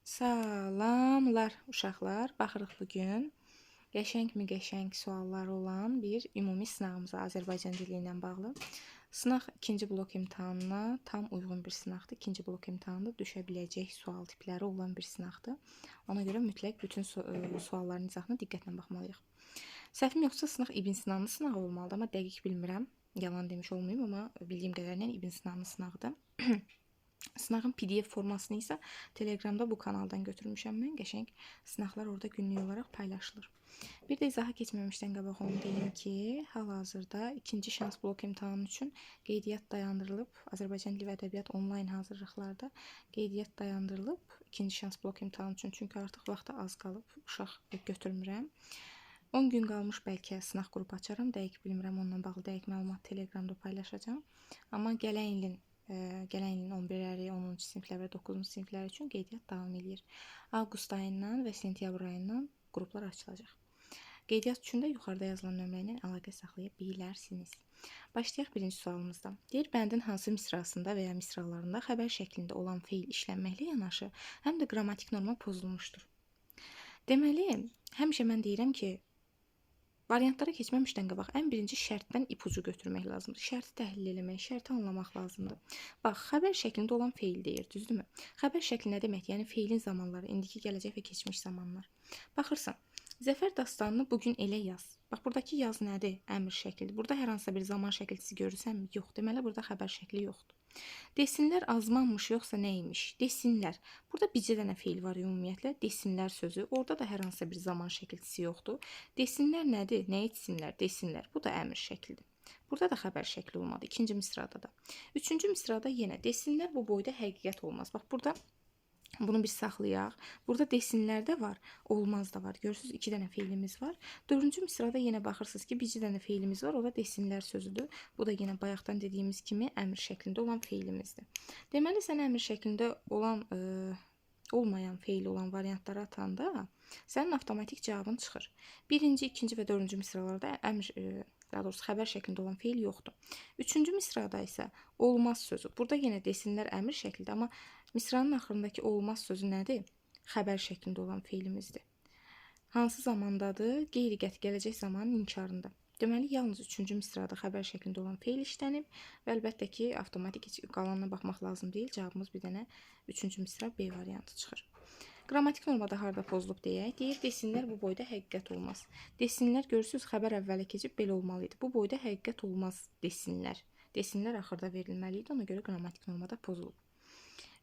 Salamlar uşaqlar. Baxırıq bugün qəşəng suallar olan bir ümumi sınağımıza Azərbaycan dili ilə bağlı. Sınaq ikinci blok imtahanına tam uyğun bir sınaqdır. İkinci blok imtahanında düşə biləcək sual tipləri olan bir sınaqdır. Ona görə mütləq bütün sualların izahına diqqətlə baxmalıyıq. Səhvim yoxsa sınaq İbn Sinanın sınağı olmalıdır, amma dəqiq bilmirəm. Yalan demiş olmayım, amma bildiyim qədərilə İbn Sinanın sınağıdır. Sınağın PDF formasını isə Telegramda bu kanaldan götürmüşəm mən. Qəşəng sınaqlar orada günlük olaraq paylaşılır. Bir də izaha keçməmişdən qabaq onu deyim ki, hal-hazırda ikinci şans blok imtahanı üçün qeydiyyat dayandırılıb. Azərbaycan dili və ədəbiyyat onlayn hazırlıqlarda qeydiyyat dayandırılıb. İkinci şans blok imtahanı üçün, çünki artıq vaxtı az qalıb, uşaq götürmürəm. 10 gün qalmış bəlkə sınaq qrupu açaram, dəqiq bilmirəm, onunla bağlı dəqiq məlumat Telegramda paylaşacağam. Amma gələn ilin 11-ləri, 10-cu siniflər və 9-cu siniflər üçün qeydiyyat davam edir. Avqust ayından və sentyabr ayından qruplar açılacaq. Qeydiyyat üçün də yuxarıda yazılan nömrə ilə əlaqə saxlaya bilərsiniz. Başlayaq birinci sualımızdan. Deyir, bəndin hansı misrasında və ya misralarında xəbər şəklində olan feil işlənməklə yanaşı, həm də qrammatik norma pozulmuşdur. Deməli, həmişə mən deyirəm ki, variantlara keçməmişdən qabaq ən birinci şərtdən ipucu götürmək lazımdır. Şərti təhlil eləmək, şərti anlamaq lazımdır. Bax, xəbər şəklində olan feil deyir, düzdürmü? Xəbər şəkli nə demək? Yəni feilin zamanları, indiki, gələcək və keçmiş zamanlar. Baxırsan, Zəfər dastanını bugün elə yaz. Bax, buradakı yaz nədir? Əmr şəklidir. Burada hər hansı bir zaman şəklisi görürsənmi? Yox. Deməli, burada xəbər şəkli yoxdur. Desinlər azmanmış, yoxsa nə imiş? Desinlər. Burada bircə dənə feil var ümumiyyətlə. Desinlər sözü. Orada da hər hansı bir zaman şəklisi yoxdur. Desinlər nədir? Nə etsinlər? Desinlər. Bu da əmr şəklidir. Burada da xəbər şəkli olmadı. İkinci misrada da. Üçüncü misrada yenə desinlər bu boyda həqiqət olmaz. Bax, burada bunu biz saxlayaq. Burada desinlər də var, olmaz da var. Görürsünüz, 2 dənə feilimiz var. Dördüncü misrada yenə baxırsınız ki, bircə dənə feilimiz var. O da desinlər sözüdür. Bu da yenə bayaqdan dediyimiz kimi əmr şəklində olan feilimizdir. Deməli, sən əmr şəklində olan, olmayan feil olan variantları atanda sənin avtomatik cavabın çıxır. Birinci, ikinci və dördüncü misralarda daha doğrusu xəbər şəklində olan feil yoxdur. Üçüncü misrada isə olmaz sözü. Burada yenə desinlər əmr şəklidir, amma misranın axırındakı olmaz sözü nədir? Xəbər şəklində olan feilimizdir. Hansı zamandadır? Qeyri-qəti gələcək zamanın inkarında. Deməli, yalnız üçüncü misrada xəbər şəklində olan feil işlənib və əlbəttə ki, avtomatik qalanına baxmaq lazım deyil. Cavabımız bir dənə üçüncü misra B variantı çıxır. Qrammatik normada harda pozulub deyək? Deyir, desinlər bu boyda həqiqət olmaz. Desinlər, görürsünüz, xəbər əvvələ keçib belə olmalıydı. Bu boyda həqiqət olmaz desinlər. Desinlər axırda verilməliydi, ona görə qrammatik normada pozulub.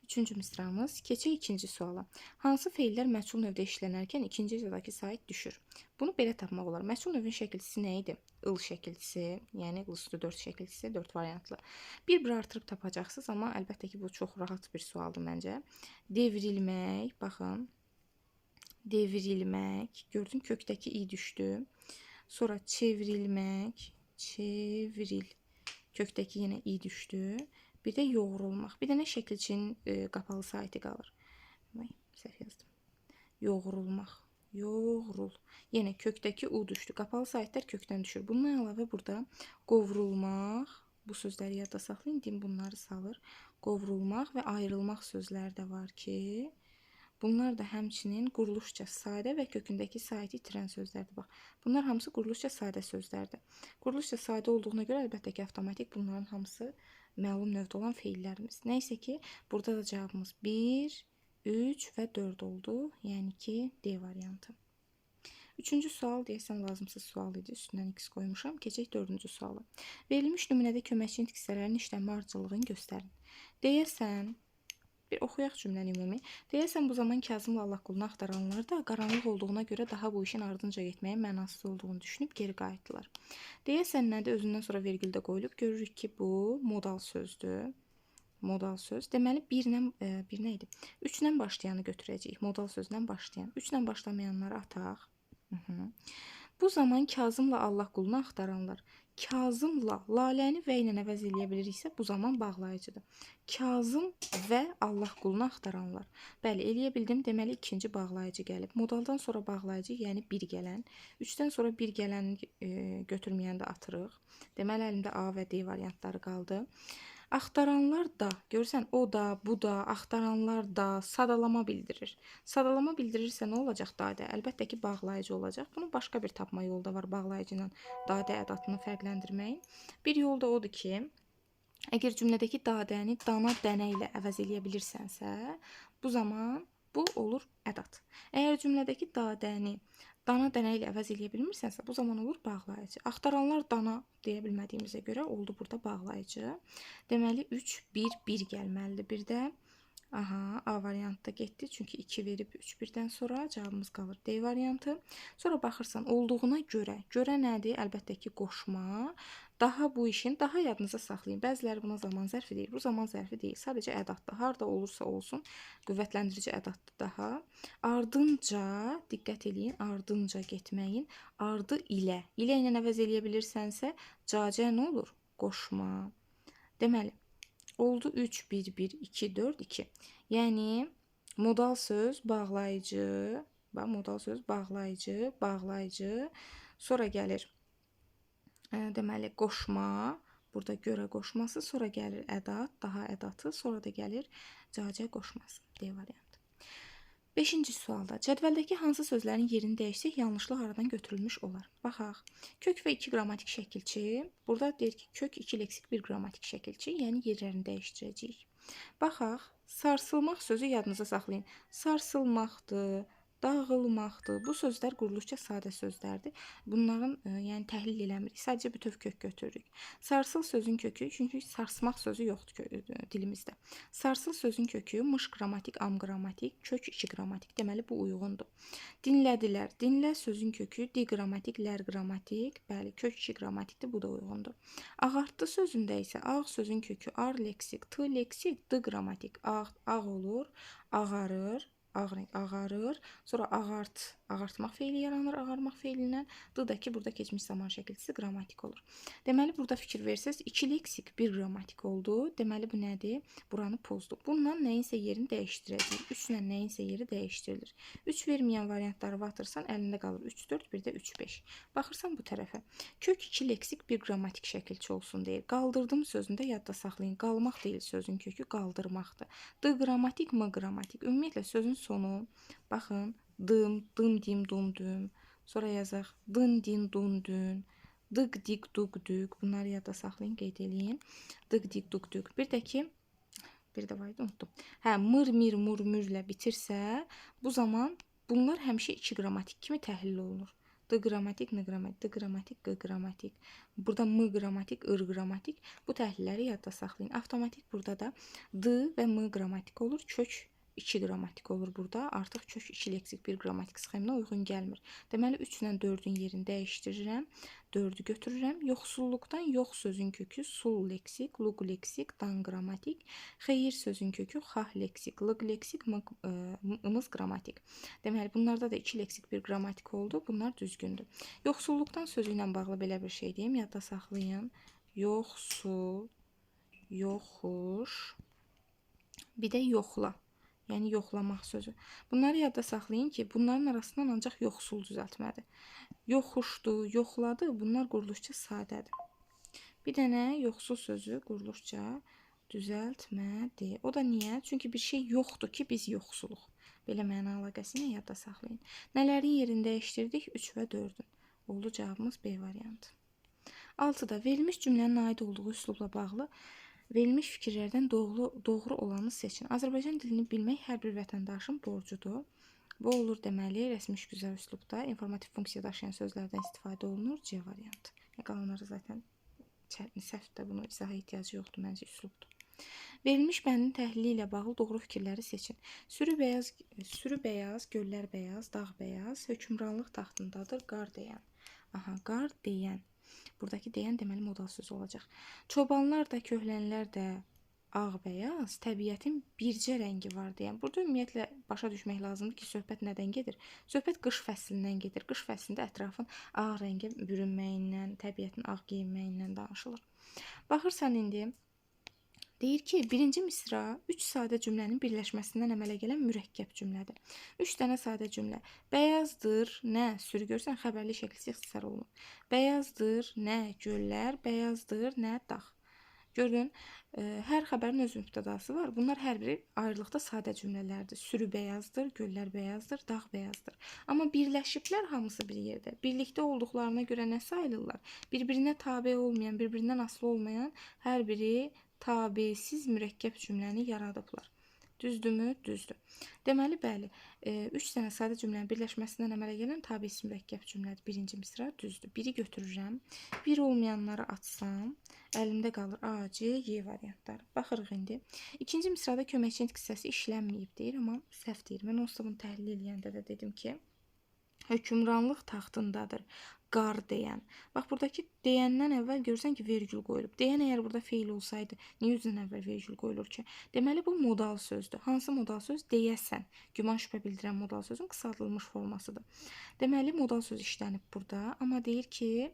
Üçüncü misramız. Keçək ikinci suala. Hansı feillər məchul növdə işlənərkən ikinci hecədəki sait düşür? Bunu belə tapmaq olar. Məchul növün şəkilçisi nə idi? Il şəkilçisi, yəni il üstü 4 şəkilçisi, 4 variantlı. Bir artırıb tapacaqsınız, amma əlbəttə ki, bu çox rahat bir sualdır məncə. Devrilmək, baxın. Devrilmək, gördün, kökdəki i düşdü. Sonra çevrilmək, çevril. Kökdəki yenə i düşdü. Bir də yoğrulmaq. Bir dənə şəkilçinin qapalı saiti qalır. Səhv yazdım. Yoğrulmaq. Yoğrul. Yenə kökdəki u düşdü. Qapalı saitlər kökdən düşür. Bundan əlavə burada qovrulmaq. Bu sözləri yadda saxlayın. Din bunları salır. Qovrulmaq və ayrılmaq sözləri də var ki, bunlar da həmçinin quruluşca sadə və kökündəki saiti itirən sözlərdir. Bax, bunlar hamısı quruluşca sadə sözlərdir. Quruluşca sadə olduğuna görə əlbəttə ki, avtomatik bunların hamısı məlum növdə olan feillərimiz. Nəysə ki, burada da cavabımız 1, 3 və 4 oldu. Yəni ki, D variantı. Üçüncü sual deyəsən lazımsız sual idi. Üstündən x qoymuşam. Keçək dördüncü suala. Verilmiş nümunədə köməkçi intiqsələrin işlənmə ardıcıllığını göstərin. Deyəsən, bir oxuyaq cümləni ümumi. Deyəsən, bu zaman Kazımla Allah qulunu axtaranlar da qaranlıq olduğuna görə daha bu işin ardınca getməyin mənasız olduğunu düşünüb geri qayıtdılar. Deyəsən, nədir? Özündən sonra vergüldə qoyulub. Görürük ki, bu modal sözdür. Modal söz. Deməli, bir nə idi? 3-lə başlayanı götürəcəyik. Modal sözlə başlayan. 3-lə başlamayanları ataq. Bu zaman Kazımla Allah qulunu axtaranlar. Kazımla laləni və ilə əvəz eləyə biliriksə, bu zaman bağlayıcıdır. Kazım və Allah qulunu axtaranlar. Bəli, eləyə bildim. Deməli, ikinci bağlayıcı gəlib. Modaldan sonra bağlayıcı, yəni bir gələn. 3-dən sonra bir gələni götürməyəni də atırıq. Deməli, əlimdə A və D variantları qaldı. Axtaranlar da, görürsən, o da, bu da, axtaranlar da sadalama bildirir. Sadalama bildirirsə nə olacaq dadə? Əlbəttə ki, bağlayıcı olacaq. Bunun başqa bir tapma yolu da var bağlayıcı ilə dadə ədatını fərqləndirməyin. Bir yol da odur ki, əgər cümlədəki dadəni dana, dənə ilə əvəz eləyə bilirsənsə, bu zaman bu olur ədat. Əgər cümlədəki dadəni dana, dənə ilə əvəz eləyə bilmirsənsə, bu zaman olur bağlayıcı. Axtaranlar dana deyə bilmədiyimizə görə oldu burada bağlayıcı. Deməli 3, 1, 1 gəlməlidir. Bir də aha, A variantda getdi. Çünki 2 verib 3 birdən sonra cavabımız qalır D variantı. Sonra baxırsan olduğuna görə. Görə nədir? Əlbəttə ki, qoşma. Daha bu işin, daha yadınıza saxlayın. Bəziləri buna zaman zərfi deyir. Bu zaman zərfi deyil. Sadəcə ədatdır. Harda olursa olsun qüvvətləndirici ədatdır daha. Ardınca, diqqət eləyin, ardınca getməyin. Ardı ilə. İlə ilə əvəz eləyə bilirsənsə, cacə nə olur? Qoşma. Deməli, oldu 3, 1, 1, 2, 4, 2. Yəni, modal söz bağlayıcı, bax, modal söz bağlayıcı, bağlayıcı, sonra gəlir, deməli, qoşma, burada görə qoşması, sonra gəlir ədat, daha ədatı, sonra da gəlir cacə qoşması, D variantı. 5-ci sualda cədvəldəki hansı sözlərin yerini dəyişsək yanlışlıq aradan götürülmüş olar? Baxaq. Kök və 2 qrammatik şəkilçi. Burada deyir ki, kök 2 leksik 1 qrammatik şəkilçi, yəni yerlərini dəyişdirəcəyik. Baxaq. Sarsılmaq sözü yadınıza saxlayın. Sarsılmaqdır, dağılmaqdır. Bu sözlər quruluşca sadə sözlərdir. Bunların yəni təhlil eləmirik. Sadəcə bütöv kök götürürük. Sarsıl sözün kökü, çünki sarsmaq sözü yoxdur dilimizdə. Sarsıl sözün kökü mış qrammatik, am qrammatik, kök 2 qrammatik. Deməli bu uyğundur. Dinlədilər. Dinlə sözün kökü di qrammatik, lər qrammatik. Bəli, kök 2 qrammatikdir. Bu da uyğundur. Ağartdı sözündə isə ağ sözün kökü ar leksik, t leksik, d qrammatik. Ağ olur, ağarır. Ağ renk ağarır. Sonra ağartmaq feili yaranır ağarmaq feilindən. D da ki, burada keçmiş zaman şəkilçisi qrammatik olur. Deməli, burada fikir versəz, 2 leksik 1 qrammatik oldu. Deməli, bu nədir? Buranı pozdu. Bununla nəyinsə yerini dəyişdirəcəyik. 3 ilə nəyinsə yeri dəyişdirilir. 3 verməyən variantları atırsan, əlində qalır 3, 4, bir də 3, 5. Baxırsan bu tərəfə. Kök 2 leksik 1 qrammatik şəkilçi olsun deyir. Qaldırdım sözündə yadda saxlayın. Qalmaq deyil sözün kökü, qaldırmaqdır. D qrammatik, m qrammatik. Ümumiyyətlə sözün sonu, baxın, dım, dım, dim, dum, düm. Sonra yazaq, dın, din, dun, dün. Dık, dik, duk, dük. Bunları yadda saxlayın, qeyd eləyin. Dık, dik, duk, dük. Bir də ki, bir də var idi, unutdum. Hə, mır, mir, mur, mürlə bitirsə, bu zaman bunlar həmişə 2 qrammatik kimi təhlil olunur. D qrammatik, n qrammatik, d qrammatik, q qrammatik. Burada m qrammatik, ır qrammatik. Bu təhlilləri yadda saxlayın. Avtomatik burada da d və m qrammatik olur. Kök 2 qrammatik olur burada. Artıq kök 2 leksik 1 qrammatik sxeminə uyğun gəlmir. Deməli 3 ilə 4-ün yerini dəyişdirirəm. 4-ü götürürəm. Yoxsulluqdan yox sözün kökü sul leksik, luq leksik, dan qrammatik. Xeyir sözün kökü xah leksik, lıq leksik, ımız qrammatik. Deməli bunlarda da 2 leksik 1 qrammatik oldu. Bunlar düzgündür. Yoxsulluqdan sözü ilə bağlı belə bir şey deyim. Yadda saxlayın. Yoxsul, yoxuş, bir də yoxla. Yəni yoxlamaq sözü. Bunları yadda saxlayın ki, bunların arasından ancaq yoxsul düzəltmədir. Yoxuşdu, yoxladı, bunlar quruluşca sadədir. Bir dənə yoxsul sözü quruluşca düzəltmədir. O da niyə? Çünki bir şey yoxdur ki, biz yoxsuluq. Belə məna əlaqəsini yadda saxlayın. Nələrin yerini dəyişdirdik? 3 və 4-ün. Oldu cavabımız B variantı. 6-da verilmiş cümlənin aid olduğu üslubla bağlı verilmiş fikirlərdən doğru olanı seçin. Azərbaycan dilini bilmək hər bir vətəndaşın borcudur. Bu olur deməli, rəsmi güzəl üslubda informativ funksiya daşıyan sözlərdən istifadə olunur. C variantı. Qalanları zaten səhvdə bunu izaha ehtiyacı yoxdur, məncə üslubdur. Verilmiş bəndin təhlili ilə bağlı doğru fikirləri seçin. Sürü bəyaz, göllər bəyaz, dağ bəyaz, hökmranlıq taxtındadır, qar deyən. Aha, qar deyən. Buradakı deyən deməli modal söz olacaq. Çobanlar da, köhlənlər də ağ-bəyaz, təbiətin bircə rəngi var deyən. Burada ümumiyyətlə başa düşmək lazımdır ki, söhbət nədən gedir? Söhbət qış fəslindən gedir. Qış fəslində ətrafın ağ rəngə bürünməyindən, təbiətin ağ geyinməyindən danışılır. Baxırsan indi, deyir ki, birinci misra 3 sadə cümlənin birləşməsindən əmələ gələn mürəkkəb cümlədir. 3 dənə sadə cümlə. Bəyazdır, nə? Sürü görsən, xəbərli şəkildə ixtisar olunur. Bəyazdır, nə? Göllər, bəyazdır, nə? Dağ. Gördün, hər xəbərin öz mübtədası var. Bunlar hər biri ayrılıqda sadə cümlələrdir. Sürü bəyazdır, göllər bəyazdır, dağ bəyazdır. Amma birləşiblər hamısı bir yerdə. Birlikdə olduqlarına görə nə sayılırlar? Bir-birinə tabe olmayan, bir-birindən asılı olmayan hər biri tabesiz mürəkkəb cümləni yaradıblar. Düzdürmü? Düzdür. Deməli, bəli, 3 dənə sadə cümlənin birləşməsindən əmələ gələn tabesiz mürəkkəb cümlədir. Birinci misra düzdür. Biri götürürəm. Bir olmayanları açsam, əlimdə qalır A, C, Y variantları. Baxırıq indi. İkinci misrada köməkçi nitq hissəsi işlənməyib deyir, amma səhv deyir. Mən onsuz da bunu təhlil edəndə də dedim ki, hökmranlıq taxtındadır. Qar deyən. Bax, buradakı deyəndən əvvəl görürsən ki, vergül qoyulub. Deyən əgər burada feil olsaydı, niyə üzdən əvvəl vergül qoyulur ki? Deməli, bu modal sözdür. Hansı modal söz? Deyəsən. Güman şübhə bildirən modal sözün qısaldılmış formasıdır. Deməli, modal söz işlənib burada, amma deyir ki,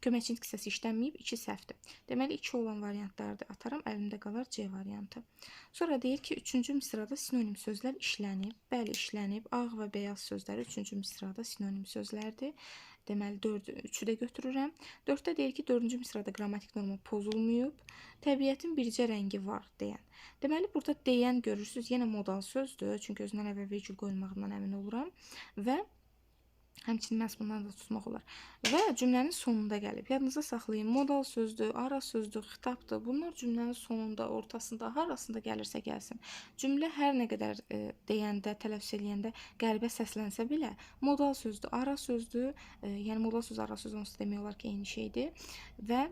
köməkçi nitq hissəsi işlənməyib, 2 səhvdir. Deməli, 2 olan variantları da ataram, əlimdə qalar C variantı. Sonra deyir ki, 3-cü misrada sinonim sözlər işlənib. Bəli, işlənib. Ağ və beyaz sözləri 3-cü misrada sinonim sözlərdir. Deməli, 3-ü də götürürəm. 4-də deyir ki, 4-cü misrada qrammatik norma pozulmayıb. Təbiətin bircə rəngi var deyən. Deməli, burada deyən görürsünüz, yenə modal sözdür. Çünki özündən əvvəl vergül qoyulmağından əmin oluram. Və həmçinin məhz bundan da tutmaq olar. Və cümlənin sonunda gəlib. Yadınıza saxlayın, modal sözdür, ara sözdür, xitabdır. Bunlar cümlənin sonunda, ortasında, harasında gəlirsə gəlsin. Cümlə hər nə qədər deyəndə, tələffüz eləyəndə qəribə səslənsə belə, modal sözdür, ara sözdür. Yəni modal söz, ara söz onsuz demək olar ki, eyni şeydir. Və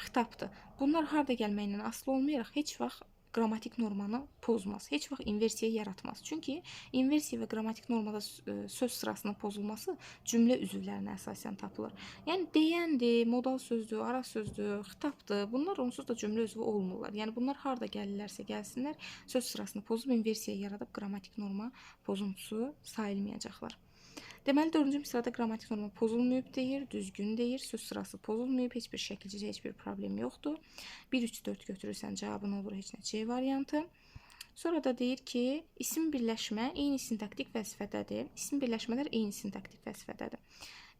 xitabdır. Bunlar harda gəlməyindən asılı olmayaraq heç vaxt qrammatik normanı pozmaz. Heç vaxt inversiya yaratmaz. Çünki inversiya və qrammatik normada söz sırasının pozulması cümlə üzvlərinə əsasən tapılır. Yəni deyəndir, modal sözdür, ara sözdür, xitabdır. Bunlar onsuz da cümlə üzvü olmurlar. Yəni bunlar harda gəlirlərsə gəlsinlər, söz sırasını pozub inversiya yaradıb qrammatik norma pozuntusu sayılmayacaqlar. Deməli, 4-cü misrada qrammatik norma pozulmayıb deyir, düzgün deyir, söz sırası pozulmayıb, heç bir şəkilcə heç bir problem yoxdur. 1, 3, 4 götürürsən, cavabın olur heç nə C variantı. Sonra da deyir ki, isim birləşmə eyni sintaktik vəzifədədir. İsim birləşmələr eyni sintaktik vəzifədədir.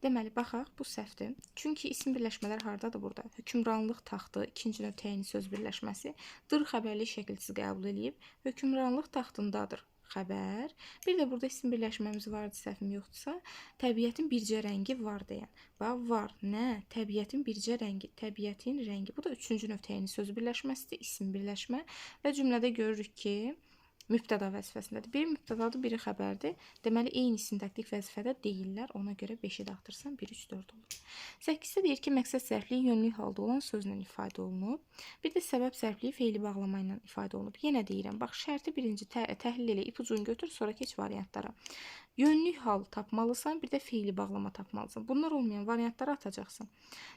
Deməli, baxaq, bu səhvdir. Çünki isim birləşmələr hardadır burada? Hökmranlıq taxtı, ikinci növ təyini söz birləşməsi dır xəbərli şəkilçisi qəbul edib. Hökmranlıq taxtındadır xəbər. Bir də burada isim birləşməmiz vardı, səhvim yoxdursa, təbiətin bircə rəngi var deyən. Bax, var. Nə? Təbiətin bircə rəngi. Təbiətin rəngi. Bu da 3-cü növ təyini söz birləşməsidir, isim birləşmə. Və cümlədə görürük ki, mübtəda vəzifəsindədir. Biri mübtədadır, biri xəbərdir. Deməli, eyni sintaktik vəzifədə deyirlər. Ona görə 5-i də artırsan 1, 3, 4 olur. 8-də deyir ki, məqsəd sərfliyi yönlü halda olan sözlə ifadə olunub. Bir də səbəb sərfliyi feili bağlama ilə ifadə olunub. Yenə deyirəm, bax, şərti birinci təhlil elə, ipucunu götür, sonra keç variantlara. Yönlü hal tapmalısan, bir də feili bağlama tapmalısan. Bunlar olmayan variantları atacaqsın.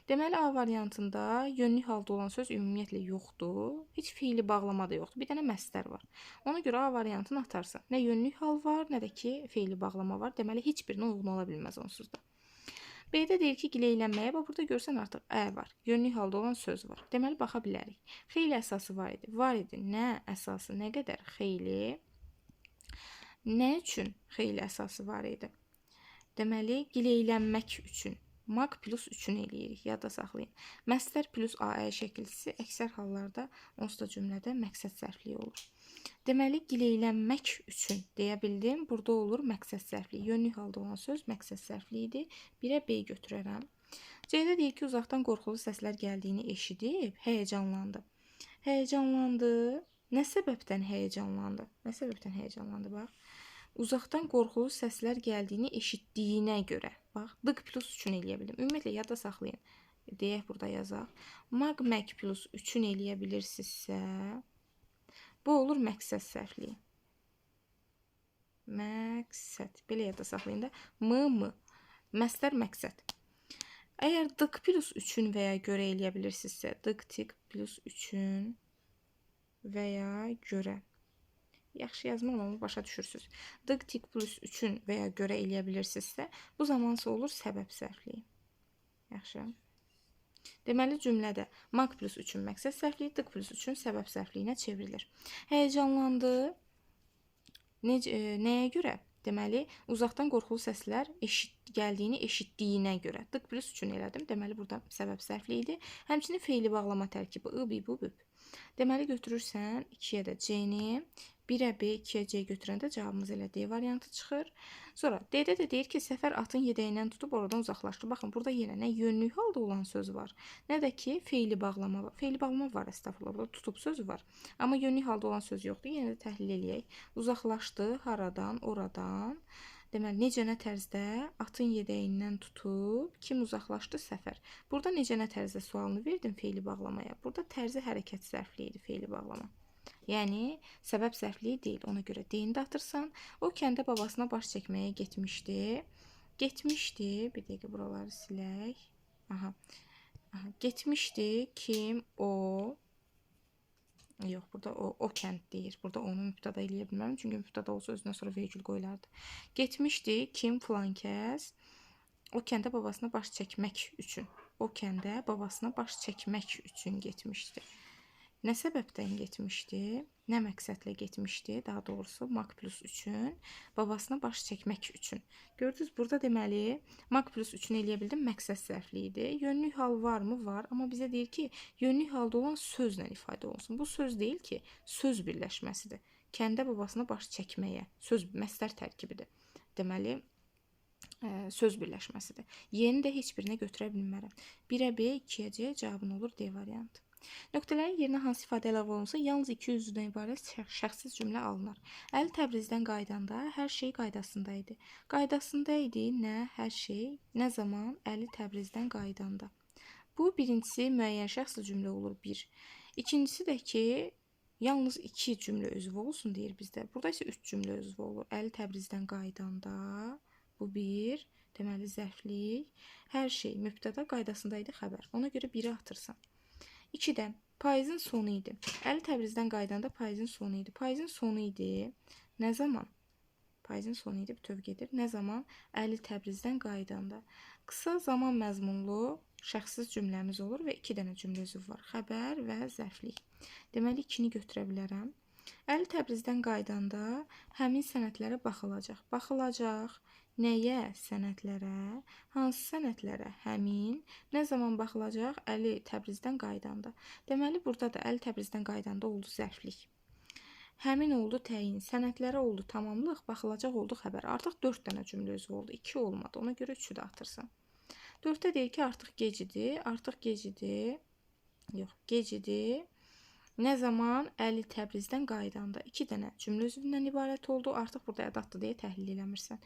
Deməli, A variantında yönlü halda olan söz ümumiyyətlə yoxdur. Heç feili bağlama da yoxdur. Bir dənə məstər var. Ona görə A variantını atarsan. Nə yönlü hal var, nə də ki, feili bağlama var. Deməli, heç birinə uyğun ola bilməz onsuz da. B-də deyir ki, gileylənməyə, bax, burada görsən artıq ə var. Yönlü halda olan söz var. Deməli, baxa bilərik. Xeyli əsası var idi. Var idi. Nə əsası, nə qədər xeyli? Nə üçün xeyli əsası var idi? Deməli, gileylənmək üçün. Maq plus 3-ün eləyirik, yadda saxlayın. Məstər plus Aə şəkilçisi əksər hallarda onsuz da cümlədə məqsəd sərfliyi olur. Deməli, gileylənmək üçün deyə bildim. Burada olur məqsəd sərfliyi. Yönlü halda olan söz məqsəd sərfliyidir. 1-ə B götürərəm. C-də deyir ki, uzaqdan qorxulu səslər gəldiyini eşidib, həyəcanlandı. Həyəcanlandı. Nə səbəbdən həyəcanlandı? Nə səbəbdən həyəcanlandı, bax. Uzaqdan qorxulu səslər gəldiyini eşitdiyinə görə. Bax, dıq plus 3-ün eləyə bildim. Ümumiyyətlə, yadda saxlayın. Deyək, burada yazaq. Maq mək plus 3-ün eləyə bilirsinizsə, bu olur məqsəd sərfliyi. Məqsəd. Belə yadda saxlayın da. M. Məstər məqsəd. Əgər dıq plus 3-ün və ya görə eləyə bilirsinizsə, dıq tik plus 3-ün və ya görə. Yaxşı yazmam, amma başa düşürsünüz. Dıq tik plus 3-ün və ya görə eləyə bilirsinizsə, bu zamansa olur səbəb sərfliyi. Yaxşı. Deməli, cümlədə maq plus 3-ün məqsəd sərfliyi, dıq plus 3-ün səbəb sərfliyinə çevrilir. Həyəcanlandı. Nəyə görə? Deməli, uzaqdan qorxulu səslər gəldiyini eşitdiyinə görə. Dık plus 3-ünü elədim. Deməli, burada səbəb zərfli idi. Həmçinin feili bağlama tərkibi ı, bu, büb. Deməli, götürürsən 2-yə də C-ni, 1-ə B, 2-yə C götürəndə cavabımız elə D variantı çıxır. Sonra D-də də deyir ki, Səfər atın yedəyindən tutub oradan uzaqlaşdı. Baxın, burada yenə nə yönlük halda olan söz var, nə də ki, feili bağlama var. Feili bağlama var, əstəğfurullah, burada tutub sözü var. Amma yönlük halda olan söz yoxdur. Yenə də təhlil eləyək. Uzaqlaşdı, haradan, oradan. Deməli, necə nə tərzdə atın yedəyindən tutub, kim uzaqlaşdı? Səfər. Burada necə nə tərzdə sualını verdim feili bağlamaya. Burada tərzi hərəkət zərfli idi feili bağlama. Yəni, səbəb zərfliyi deyil. Ona görə deyini də atırsan. O kəndə babasına baş çəkməyə getmişdi. Getmişdi. Bir dəqiqə buraları silək. Aha. Getmişdi. Kim? O. Yox, burada o kənd deyir. Burada onu mübtəda eləyə bilmərəm. Çünki mübtəda olsa özündən sonra vergül qoyulardı. Getmişdi. Kim? Filan kəs. O kəndə babasına baş çəkmək üçün. O kəndə babasına baş çəkmək üçün getmişdi. Nə səbəbdən getmişdi? Nə məqsədlə getmişdi? Daha doğrusu, mak plus 3-ün babasına baş çəkmək üçün. Gördünüz, burada deməli, mak plus 3-ünü eləyə bildim, məqsəd zərfli idi. Yönlük hal varmı? Var. Amma bizə deyir ki, yönlük halda olan sözlə ifadə olunsun. Bu söz deyil ki, söz birləşməsidir. Kəndə babasına baş çəkməyə. Söz, məsdər tərkibidir. Deməli, söz birləşməsidir. Yeni də heç birinə götürə bilmərəm. 1-ə B, 2-yə C cavabın olur D variantı. Nöqtələrin yerinə hansı ifadə əlavə olunsa, yalnız 2 üzvdən ibarət şəxsiz cümlə alınır. Əli Təbrizdən qaydanda hər şey qaydasında idi. Qaydasında idi nə? Hər şey. Nə zaman? Əli Təbrizdən qaydanda. Bu birincisi müəyyən şəxsli cümlə olur 1. İkincisi də ki, yalnız 2 cümlə üzvü olsun deyir bizdə. Burada isə 3 cümlə üzvü olur. Əli Təbrizdən qaydanda. Bu 1. Deməli zərflik. Hər şey mübtəda qaydasında idi xəbər. Ona görə 1-i atırsan. 2-də payızın sonu idi. Əli Təbrizdən qaydanda payızın sonu idi. Payızın sonu idi. Nə zaman? Payızın sonu idi, bütöv gedir. Nə zaman? Əli Təbrizdən qaydanda. Qısa zaman məzmunlu şəxsiz cümləmiz olur və 2 dənə cümlə üzvü var. Xəbər və zərflik. Deməli 2-ni götürə bilərəm. Əli Təbrizdən qaydanda həmin sənədlərə baxılacaq. Baxılacaq. Nəyə? Sənədlərə. Hansı sənədlərə? Həmin. Nə zaman baxılacaq? Əli Təbrizdən qaydanda. Deməli, burada da Əli Təbrizdən qaydanda oldu zərflik. Həmin oldu təyin. Sənədlərə oldu tamamlıq. Baxılacaq oldu xəbər. Artıq 4 dənə cümlə üzvü oldu. 2 olmadı. Ona görə 3-ü də atırsan. 4-də deyir ki, artıq gecidir. Artıq gecidir. Yox, gecidir. Nə zaman? Əli Təbrizdən qaydanda. 2 dənə cümlə üzvündən ibarət oldu. Artıq burada ədatdır deyə təhlil eləmirsən.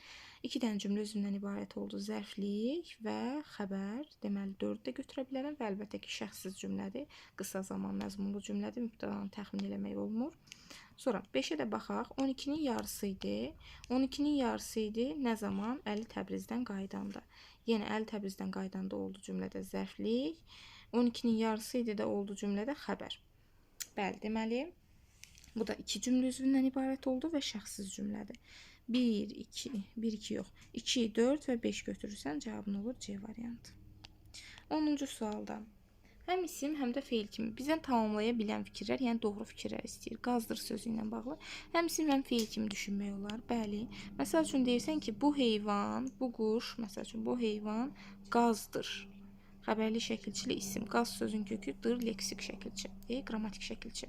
2 dənə cümlə üzvündən ibarət oldu. Zərflik və xəbər. Deməli, 4-ü də götürə bilərəm və əlbəttə ki, şəxsiz cümlədir. Qısa zaman məzmunlu cümlədir. Mübtədanı təxmin eləmək olmur. Sonra 5-ə də baxaq. 12-nin yarısı idi. 12-nin yarısı idi. Nə zaman? Əli Təbrizdən qaydanda. Yenə Əli Təbrizdən qaydanda oldu cümlədə zərflik. 12-nin yarısı idi də oldu cümlədə xəbər. Bəli, deməli, bu da 2 cümlə üzvündən ibarət oldu və şəxsiz cümlədir. 1, 2 yox. 2, 4 və 5 götürürsən, cavabın olur C variantı. 10-cu sualda. Həm isim, həm də feil kimi bizdən tamamlaya bilən fikirlər, yəni doğru fikirlər istəyir. Qazdır sözü ilə bağlı. Həm isim, həm feil kimi düşünmək olar. Bəli. Məsəl üçün deyirsən ki, bu heyvan, bu quş, məsəl üçün bu heyvan qazdır. Xəbərli şəkilçili isim. Qaz sözün köküdür, leksik şəkilçi, qrammatik şəkilçi.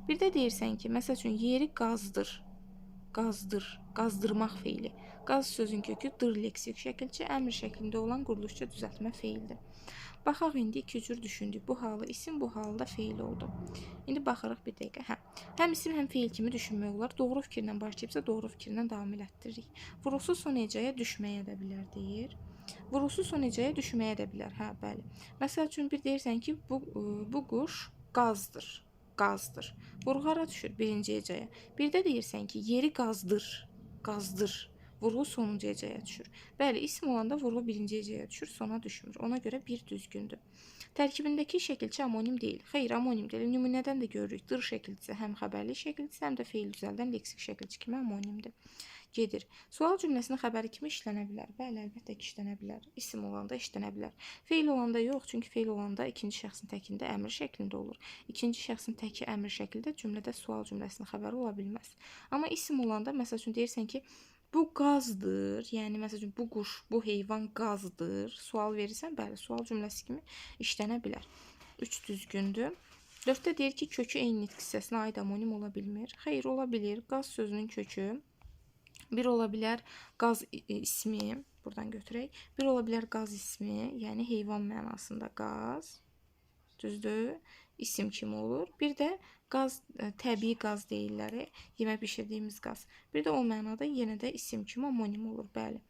Bir də deyirsən ki, məsəl üçün yeri qazdır. Qazdır, qazdırmaq feili. Qaz sözün köküdür, leksik şəkilçi, əmr şəklində olan quruluşça düzəltmə feildir. Baxaq indi 2 cür düşündük. Bu halı isim, bu halda feil oldu. İndi baxırıq bir dəqiqə. Həm isim, həm feil kimi düşünmək olar. Doğru fikirlə başlayıbsa doğru fikirlə davam elətdiririk. Vurulsuz son hecəyə düşməyə də bilər deyir. Vurulsuz son hecəyə düşməyə də bilər. Hə, bəli. Məsəl üçün bir deyirsən ki, bu quş qazdır. Qazdır. Vurğu hara düşür? Birinci hecəyə. Bir də deyirsən ki, yeri qazdır. Qazdır. Vurğu sonuncu hecəyə düşür. Bəli, isim olanda vurğu birinci hecəyə düşür, sona düşmür. Ona görə bir düzgündür. Tərkibindəki şəkilçi amonim deyil. Xeyr, amonim deyil. Nümunədən də görürük. Dır şəkilçisi həm xəbərli şəkilçisi, həm də feil düzəldən leksik şəkilçi kimi amonimdir. Gedir. Sual cümləsinin xəbəri kimi işlənə bilər. Bəli, əlbəttə ki, işlənə bilər. İsim olanda işlənə bilər. Feil olanda yox, çünki feil olanda ikinci şəxsin təkində əmr şəklində olur. İkinci şəxsin təki əmr şəklində cümlədə sual cümləsinin xəbəri ola bilməz. Amma isim olanda, məsəl üçün deyirsən ki, Bu qazdır. Yəni məsələn bu quş, bu heyvan qazdır. Sual verirsən, bəli, sual cümləsi kimi işlənə bilər. 3 düzgündür. 4-də deyir ki, kökü eyni nitq hissəsinə aid homonim ola bilmir. Xeyr, ola bilir. Qaz sözünün kökü bir ola bilər qaz ismi, buradan götürək. Bir ola bilər qaz ismi, yəni heyvan mənasında qaz. Düzdür? İsim kimi olur. Bir də qaz, təbii qaz deyirlər, yemək bişirdiyimiz qaz. Bir də o mənada yenə də isim kimi homonim olur, bəli.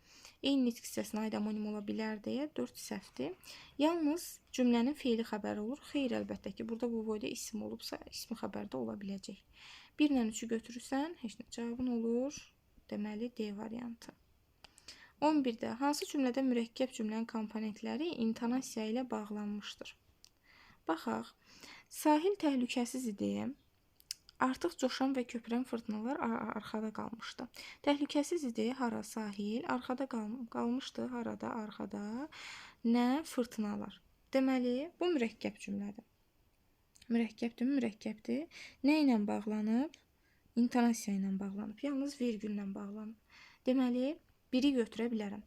Eyni nitq hissəsinə aid homonim ola bilər deyə 4 səhvdir. Yalnız cümlənin feili xəbəri olur. Xeyr, əlbəttə ki, burada bu boyda isim olubsa, ismi xəbərdə ola biləcək. 1 ilə 3-ü götürürsən, heç nə cavabın olur. Deməli, D variantı. 11-də hansı cümlədə mürəkkəb cümlənin komponentləri intonasiya ilə bağlanmışdır? Baxaq, sahil təhlükəsiz idi. Artıq coşan və köpürən fırtınalar arxada qalmışdı. Təhlükəsiz idi, hara sahil, arxada qalmışdı, harada, arxada, nə fırtınalar. Deməli, bu mürəkkəb cümlədir. Mürəkkəbdir, mürəkkəbdir. Nə ilə bağlanıb? İntonasiya ilə bağlanıb, yalnız vergüllə bağlanıb. Deməli, biri götürə bilərəm.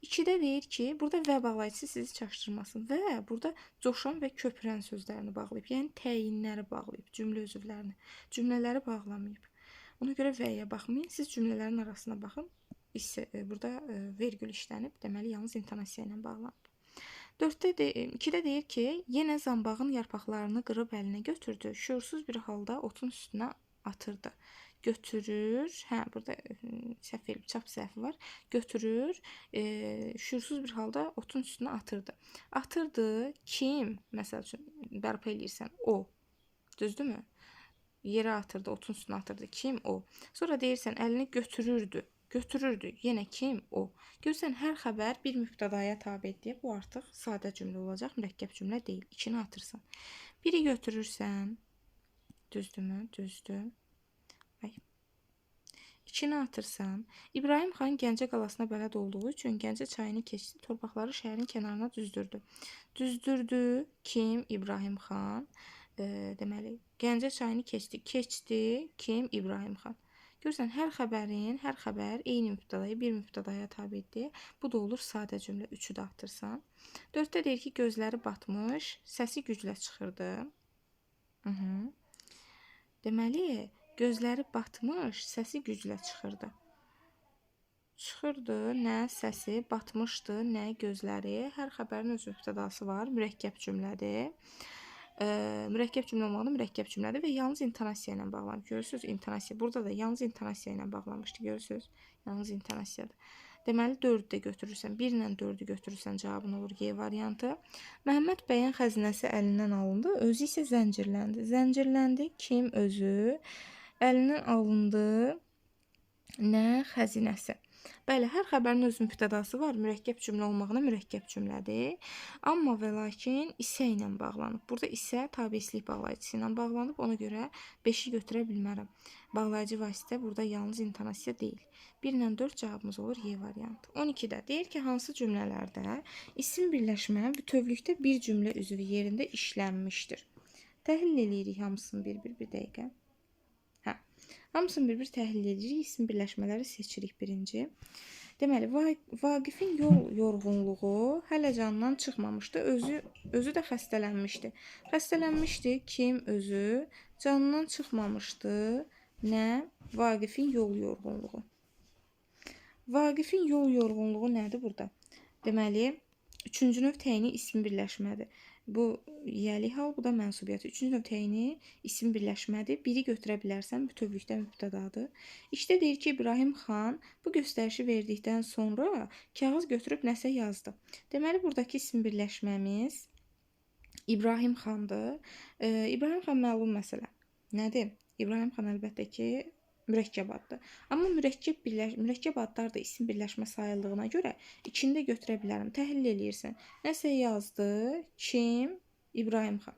2-də deyir ki, burada və bağlayıcısı sizi çaşdırmasın və burada coşan və köpürən sözlərini bağlayıb, yəni təyinləri bağlayıb, cümlə üzvlərini, cümlələri bağlamayıb. Ona görə və-yə baxmayın, siz cümlələrin arasına baxın, burada vergül işlənib, deməli, yalnız intonasiya ilə bağlanıb. 2-də deyir ki, yenə zambağın yarpaqlarını qırıb əlinə götürdü, şüursuz bir halda otun üstünə atırdı. Götürür, burada çap səhvi var. Götürür, şüursuz bir halda otun üstünə atırdı. Atırdı, kim? Məsəl üçün, bərpa eləyirsən, o. Düzdürmü? Yerə atırdı, otun üstünə atırdı. Kim? O. Sonra deyirsən, əlini götürürdü. Götürürdü. Yenə kim? O. Görürsən, hər xəbər bir mübtədaya tabedir deyə bu artıq sadə cümlə olacaq, mürəkkəb cümlə deyil. 2-ni atırsan. Biri götürürsən, düzdürmü? Düzdür. 2-ni atırsan, İbrahim xan Gəncə qalasına bələd olduğu üçün Gəncə çayını keçdi, torpaqları şəhərin kənarına düzdürdü. Düzdürdü, kim? İbrahim xan. Deməli, Gəncə çayını keçdi. Keçdi, kim? İbrahim xan. Görürsən, hər xəbər eyni mübtədaya, bir mübtədaya tabedir. Bu da olur sadə cümlə. 3-ü də atırsan. 4-də deyir ki, gözləri batmış, səsi güclə çıxırdı. Deməli, gözləri batmış, səsi güclə çıxırdı. Çıxırdı, nə səsi, batmışdı, nə gözləri. Hər xəbərin öz mübtədası var, mürəkkəb cümlədir. Mürəkkəb cümlə olmaqda mürəkkəb cümlədir və yalnız intonasiya ilə bağlanıb. Görürsünüz, intonasiya. Burada da yalnız intonasiya ilə bağlanmışdı, görürsünüz. Yalnız intonasiyadır. Deməli, 4-ü də götürürsən. 1 ilə 4-ü götürürsən, cavabın olur Y variantı. Məhəmməd bəyin xəzinəsi əlindən alındı, özü isə zəncirləndi. Zəncirləndi, kim? Özü. Əlindən alındı, nə? Xəzinəsi. Bəli, hər xəbərin öz mübtədası var. Mürəkkəb cümlə olmağına mürəkkəb cümlədir. Amma və lakin isə ilə bağlanıb. Burada isə tabeçilik bağlayıcısı ilə bağlanıb. Ona görə 5-i götürə bilmərəm. Bağlayıcı vasitə burada yalnız intonasiya deyil. 1 ilə 4 cavabımız olur Y variantı. 12-də deyir ki, hansı cümlələrdə isim birləşmə bütövlükdə bir cümlə üzvü yerində işlənmişdir. Təhlil edirik hamısını bir dəqiqə. Hamısını bir təhlil edirik, isim birləşmələri seçirik birinci. Deməli, Vaqifin yol yorğunluğu hələ canından çıxmamışdı, özü də xəstələnmişdi. Xəstələnmişdi, kim? Özü. Canından çıxmamışdı, nə? Vaqifin yol yorğunluğu. Vaqifin yol yorğunluğu nədir burada? Deməli, 3-cü növ təyini isim birləşmədir. Bu yəli hal, bu da mənsubiyyəti. 3-cü növ təyini isim birləşmədir. Biri götürə bilərsən, bütövlükdə mübtədadır. İşte deyir ki, İbrahim xan bu göstərişi verdikdən sonra kağız götürüb nəsə yazdı. Deməli, buradakı isim birləşməmiz İbrahim xandır. İbrahim xan məlum məsələ. Nədir? İbrahim xan əlbəttə ki, mürəkkəb addır. Amma mürəkkəb adlar da isim birləşmə sayıldığına görə 2-ni də götürə bilərəm. Təhlil eləyirsən. Nəsə yazdı, kim? İbrahim xan.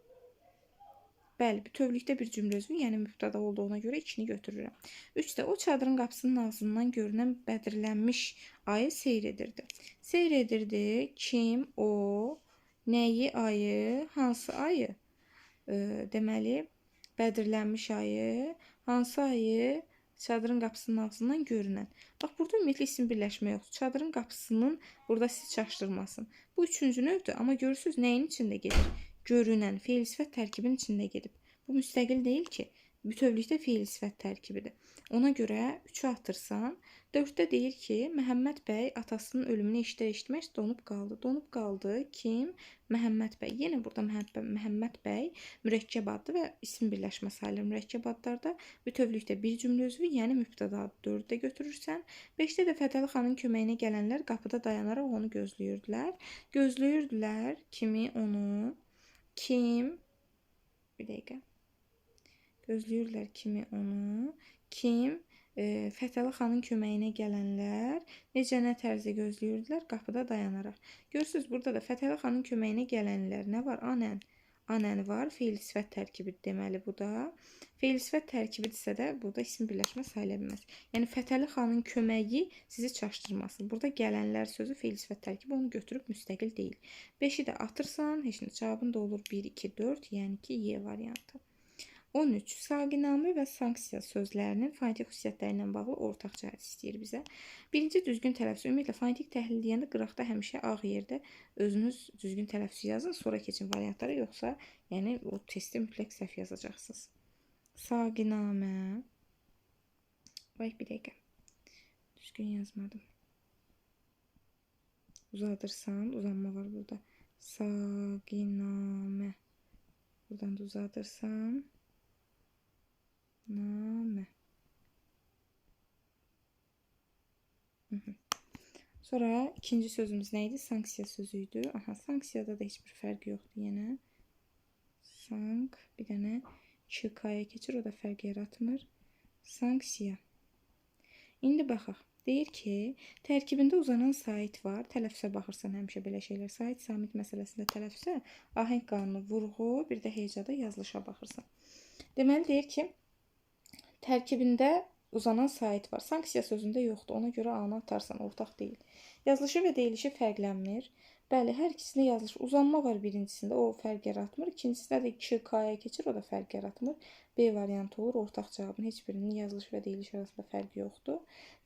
Bəli, bütövlükdə bir cümlə üzvü, yəni mübtəda olduğuna görə 2-ni götürürəm. 3-də o çadırın qapısının ağzından görünən bədirlənmiş ayı seyr edirdi. Seyr edirdi, kim? O. Nəyi ayı? Hansı ayı? Deməli, bədirlənmiş ayı. Hansı ayı? Çadırın qapısının ağzından görünən. Bax, burada ümumiyyətlə isim birləşmə yoxdur. Çadırın qapısının burada sizi çaşdırmasın. Bu üçüncü növdür, amma görürsünüz nəyin içində gedir? Görünən, feil sifət tərkibinin içində gedib. Bu müstəqil deyil ki, bütövlükdə feil sifət tərkibidir. Ona görə 3-ü atırsan, 4-də deyir ki, Məhəmməd bəy atasının ölümünü eşitər-eşitməz donub qaldı. Donub qaldı kim? Məhəmməd bəy. Yenə burada Məhəmməd bəy mürəkkəb addır və isim birləşmə sayılır. Mürəkkəb adlarda bütövlükdə bir cümlə üzvü, yəni mübtəda adı 4-də götürürsən. 5-də də Fətəli xanın köməyinə gələnlər qapıda dayanaraq onu gözləyirdilər. Gözləyirdilər kimi onu, kim, bir dəqiqə. Gözləyirdilər kimi onu, kim, Fətəli xanın köməyinə gələnlər necə nə tərzdə gözləyirdilər? Qapıda dayanaraq. Görürsünüz, burada da Fətəli xanın köməyinə gələnlər nə var? Anən. Anən var. Feil sifət tərkibidir deməli bu da. Feil sifət tərkibidirsə də burada isim birləşmə sayıla bilməz. Yəni Fətəli xanın köməyi sizi çaşdırmasın. Burada gələnlər sözü feil sifət tərkibi, onu götürüb müstəqil deyil. 5-i də atırsan, heç nə, cavabın da olur 1, 2, 4, yəni ki, Y variantı. 13. Saqinamə və sanksiya sözlərinin fonetik xüsusiyyətləri ilə bağlı ortaq cəhət istəyir bizə. Birinci düzgün tələffüz. Ümumiyyətlə fonetik təhlil deyəndə qıraqda həmişə ağ yerdə özünüz düzgün tələffüz yazın, sonra keçin variantlara, yoxsa yəni o testi mütləq səhv yazacaqsınız. Saqinamə. Bir dəqiqə. Düzgün yazmadım. Uzadırsan, uzanma var burada. Saqinamə. Buradan da uzadırsan. Namə. Sonra ikinci sözümüz nə idi? Sanksiya sözüydü. Aha, sanksiyada da heç bir fərq yoxdur yenə. Sank, bir dənə Ç-kaya keçir, o da fərq yaratmır. Sanksiya. İndi baxaq. Deyir ki, tərkibində uzanan sait var. Tələffüsə baxırsan həmişə belə şeylər. Sait, samit məsələsində tələffüsə, ahəng qanunu, vurğu, bir də hecada yazılışa baxırsan. Deməli deyir ki, tərkibində uzanan sait var. Sanksiya sözündə yoxdur. Ona görə A-nı atarsan, ortaq deyil. Yazılışı və deyilişi fərqlənmir. Bəli, hər ikisində yazılış. Uzanma var birincisində, o fərq yaratmır. İkincisində də 2K-ya keçir, o da fərq yaratmır. B variantı olur, ortaq cavabın heç birinin yazılış və deyiliş arasında fərqi yoxdur.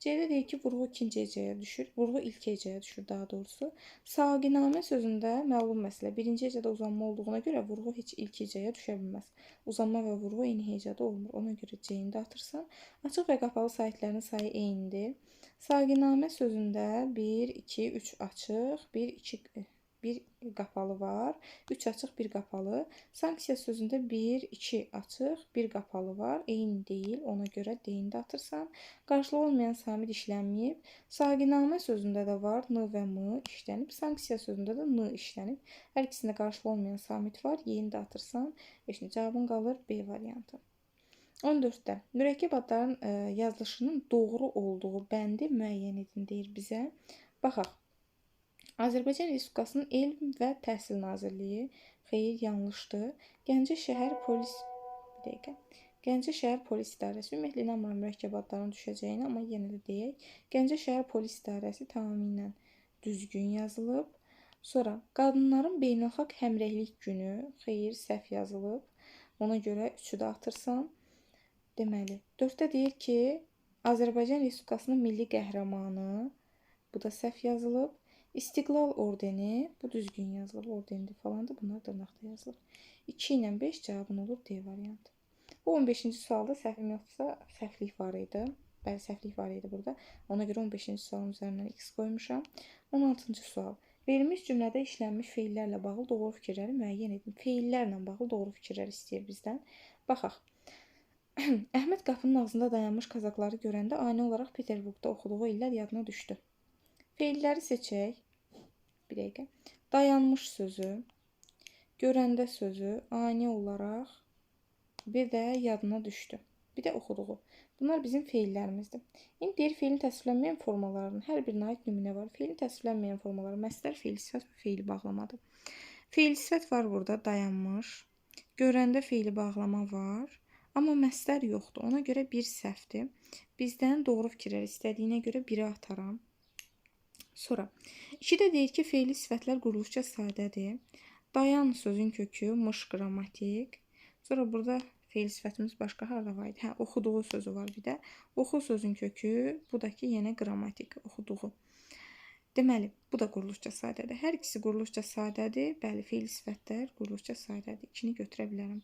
C-də deyir ki, vurğu ikinci hecəyə düşür. Vurğu ilk hecəyə düşür daha doğrusu. Saqinamə sözündə məlum məsələ. Birinci hecədə uzanma olduğuna görə vurğu heç ilk hecəyə düşə bilməz. Uzanma və vurğu eyni hecədə olmur. Ona görə C-ni də atırsan. Açıq və qapalı saitlərin sayı eynidir. Saqinamə sözündə 1, 2, 3 açıq, 1 qapalı var. 3 açıq, 1 qapalı. Sanksiya sözündə 1, 2 açıq, 1 qapalı var. Eyni deyil. Ona görə D-ni də atırsan. Qarşılığı olmayan samit işlənməyib. Saqinamə sözündə də var N və M işlənib. Sanksiya sözündə də N işlənib. Hər ikisində qarşılığı olmayan samit var. Y-ni də atırsan. Cavabın qalır B variantı. 14-də mürəkkəb adların yazılışının doğru olduğu bəndi müəyyən edin deyir bizə. Baxaq. Azərbaycan Respublikasının Elm və Təhsil Nazirliyi, xeyr, yanlışdır. Gəncə şəhər polis, bir dəqiqə. Gəncə şəhər polis idarəsi, ümumiyyətlə inanmıram mürəkkəb adların düşəcəyini, amma yenə də deyək. Gəncə şəhər polis idarəsi tamamilə düzgün yazılıb. Sonra qadınların beynəlxalq həmrəylik günü, xeyr, səhv yazılıb. Ona görə 3-ü də atırsan. Deməli, 4-də deyir ki, Azərbaycan Respublikasının milli qəhrəmanı, bu da səhv yazılıb. İstiqlal ordeni, bu düzgün yazılıb, ordendir falandır, bunlar dırnaqda yazılıb. 2 ilə 5 cavabın olur D variantı. Bu 15-ci sualda səhvim yoxsa səhvlik var idi. Bəli, səhvlik var idi burada. Ona görə 15-ci sualın üzərindən X qoymuşam. 16-cı sual. Verilmiş cümlədə işlənmiş feillərlə bağlı doğru fikirləri müəyyən edin. Feillərlə bağlı doğru fikirlər istəyir bizdən. Baxaq. Əhməd qapının ağzında dayanmış kazakları görəndə ani olaraq Peterburqda oxuduğu illər yadına düşdü. Feilləri seçək. Bir dəqiqə. Dayanmış sözü, görəndə sözü, ani olaraq, bir də yadına düşdü. Bir də oxuduğu. Bunlar bizim feillərimizdir. İndi deyir, feilin təsvirlənməyən formalarının hər birinə aid nümunə var. Feilin təsvirlənməyən formaları məsdər, feil sifət və feili bağlamadır. Feil sifət var burada, dayanmış. Görəndə feili bağlama var. Amma məsdər yoxdur. Ona görə bir səhvdir. Bizdən doğru fikirlər istədiyinə görə 1-i ataram. Sonra 2-də deyir ki, feili sifətlər quruluşca sadədir. Dayan sözün kökü, mış qrammatik. Sonra burada Feil sifətimiz başqa harda var idi? Hə, oxuduğu sözü var bir də. Oxu sözün kökü, bu da ki yenə qrammatik, oxuduğu. Deməli, bu da quruluşca sadədir. Hər ikisi quruluşca sadədir. Bəli, feil sifətlər quruluşca sadədir. 2-ni götürə bilərəm.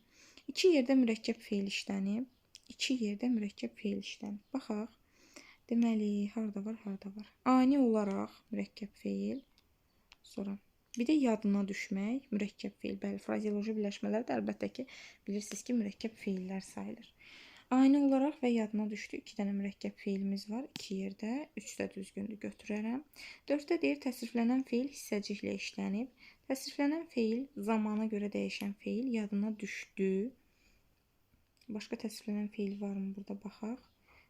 2 yerdə mürəkkəb feil işlənib. 2 yerdə mürəkkəb feil işlənib. Baxaq. Deməli, harda var, harda var? Ani olaraq mürəkkəb feil. Sonra bir də yadına düşmək, mürəkkəb feil. Bəli, frazeoloji birləşmələr də əlbəttə ki, bilirsiniz ki, mürəkkəb feillər sayılır. Ani olaraq və yadına düşdü. 2 dənə mürəkkəb feilimiz var. 2 yerdə, 3 də düzgündür, götürərəm. 4-də deyir, təsriflənən feil hissəciklə işlənib. Təsriflənən feil zamana görə dəyişən feil, yadına düşdü. Başqa təsriflənən feil varmı burada baxaq.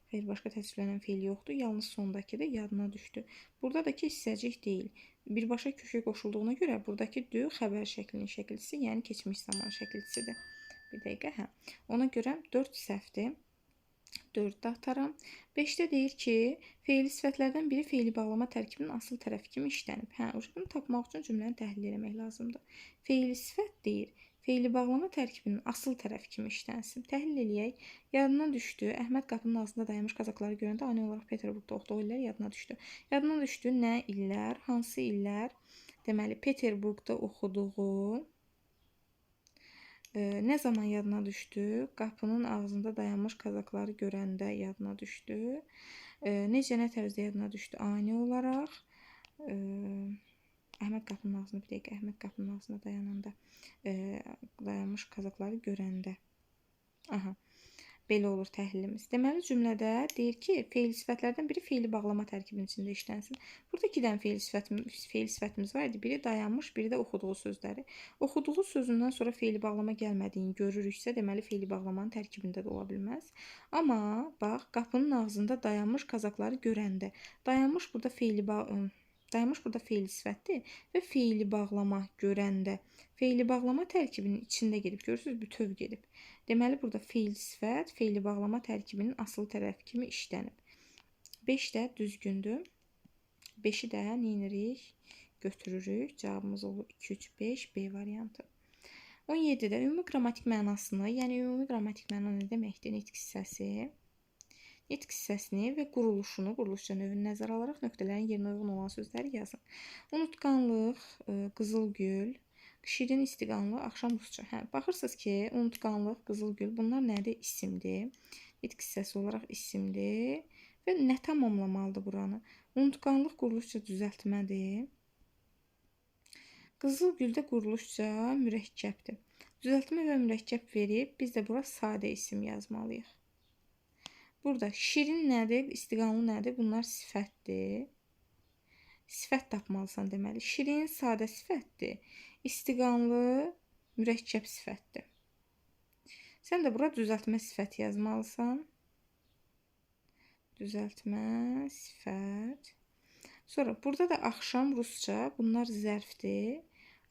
Xeyr, başqa təsriflənən feil yoxdur. Yalnız sondakı da yadına düşdü. Burada da ki hissəcik deyil. Birbaşa kökə qoşulduğuna görə buradakı dü xəbər şəklinin şəkilçisi, yəni keçmiş zaman şəkilçisidir. Bir dəqiqə, hə. Ona görə 4 səhvdir. 4-də ataram. 5-də deyir ki, feili sifətlərdən biri feili bağlama tərkibinin asıl tərəfi kimi işlənib. Hə, bunu tapmaq üçün cümləni təhlil etmək lazımdır. Feili sifət deyir, feili bağlama tərkibinin asıl tərəfi kimi işlənsin. Təhlil eləyək. Yadına düşdü. Əhməd qapının ağzında dayanmış kazakları görəndə ani olaraq Peterburqda oxuduğu illər yadına düşdü. Yadına düşdü nə illər, hansı illər? Deməli, Peterburqda oxuduğu nə zaman yadına düşdü? Qapının ağzında dayanmış kazakları görəndə yadına düşdü. Necə, nə tərzdə yadına düşdü? Ani olaraq. Əhməd qapının ağzında, bir dəqiqə, Əhməd qapının ağzında dayananda, dayanmış kazakları görəndə. Aha. Belə olur təhlilimiz. Deməli, cümlədə deyir ki, feil sifətlərdən biri feili bağlama tərkibinin içində işlənsin. Burada 2 dənə feil sifətimiz var idi. Biri dayanmış, biri də oxuduğu sözləri. Oxuduğu sözündən sonra feili bağlama gəlmədiyini görürüksə, deməli, feili bağlamanın tərkibində də ola bilməz. Amma, bax, qapının ağzında dayanmış kazakları görəndə. Dayanmış burada feili sifətdir və feili bağlama görəndə. Feili bağlama tərkibinin içində gedib. Görürsünüz, bütöv gedib. Deməli, burada feil sifət, feili bağlama tərkibinin asıl tərəfi kimi işlənib. 5 də düzgündür. 5-i də neyinirik? Götürürük. Cavabımız olur 2, 3, 5, B variantı. 17-də ümumi qrammatik mənasını, yəni ümumi qrammatik məna nə deməkdir? Nitq hissəsi. Nitq hissəsini və quruluşunu, quruluşca növünü nəzərə alaraq nöqtələrin yerinə uyğun olan sözləri yazın. Unutqanlıq, Qızılgül, şirin istiqanlı, axşam rusca. Hə, baxırsınız ki, unutqanlıq, Qızılgül, bunlar nədir? İsimdir. Nitq hissəsi olaraq isimdir. Və nə tamamlamalıdır buranı? Unutqanlıq quruluşca düzəltmədir. Qızılgül də quruluşca mürəkkəbdir. Düzəltmə və mürəkkəb verib, biz də bura sadə isim yazmalıyıq. Burada şirin nədir? İstiqanlı nədir? Bunlar sifətdir. Sifət tapmalısan deməli. Şirin sadə sifətdir. İstiqanlı mürəkkəb sifətdir. Sən də bura düzəltmə sifət yazmalısan. Düzəltmə sifət. Sonra burada da axşam rusca. Bunlar zərfdir.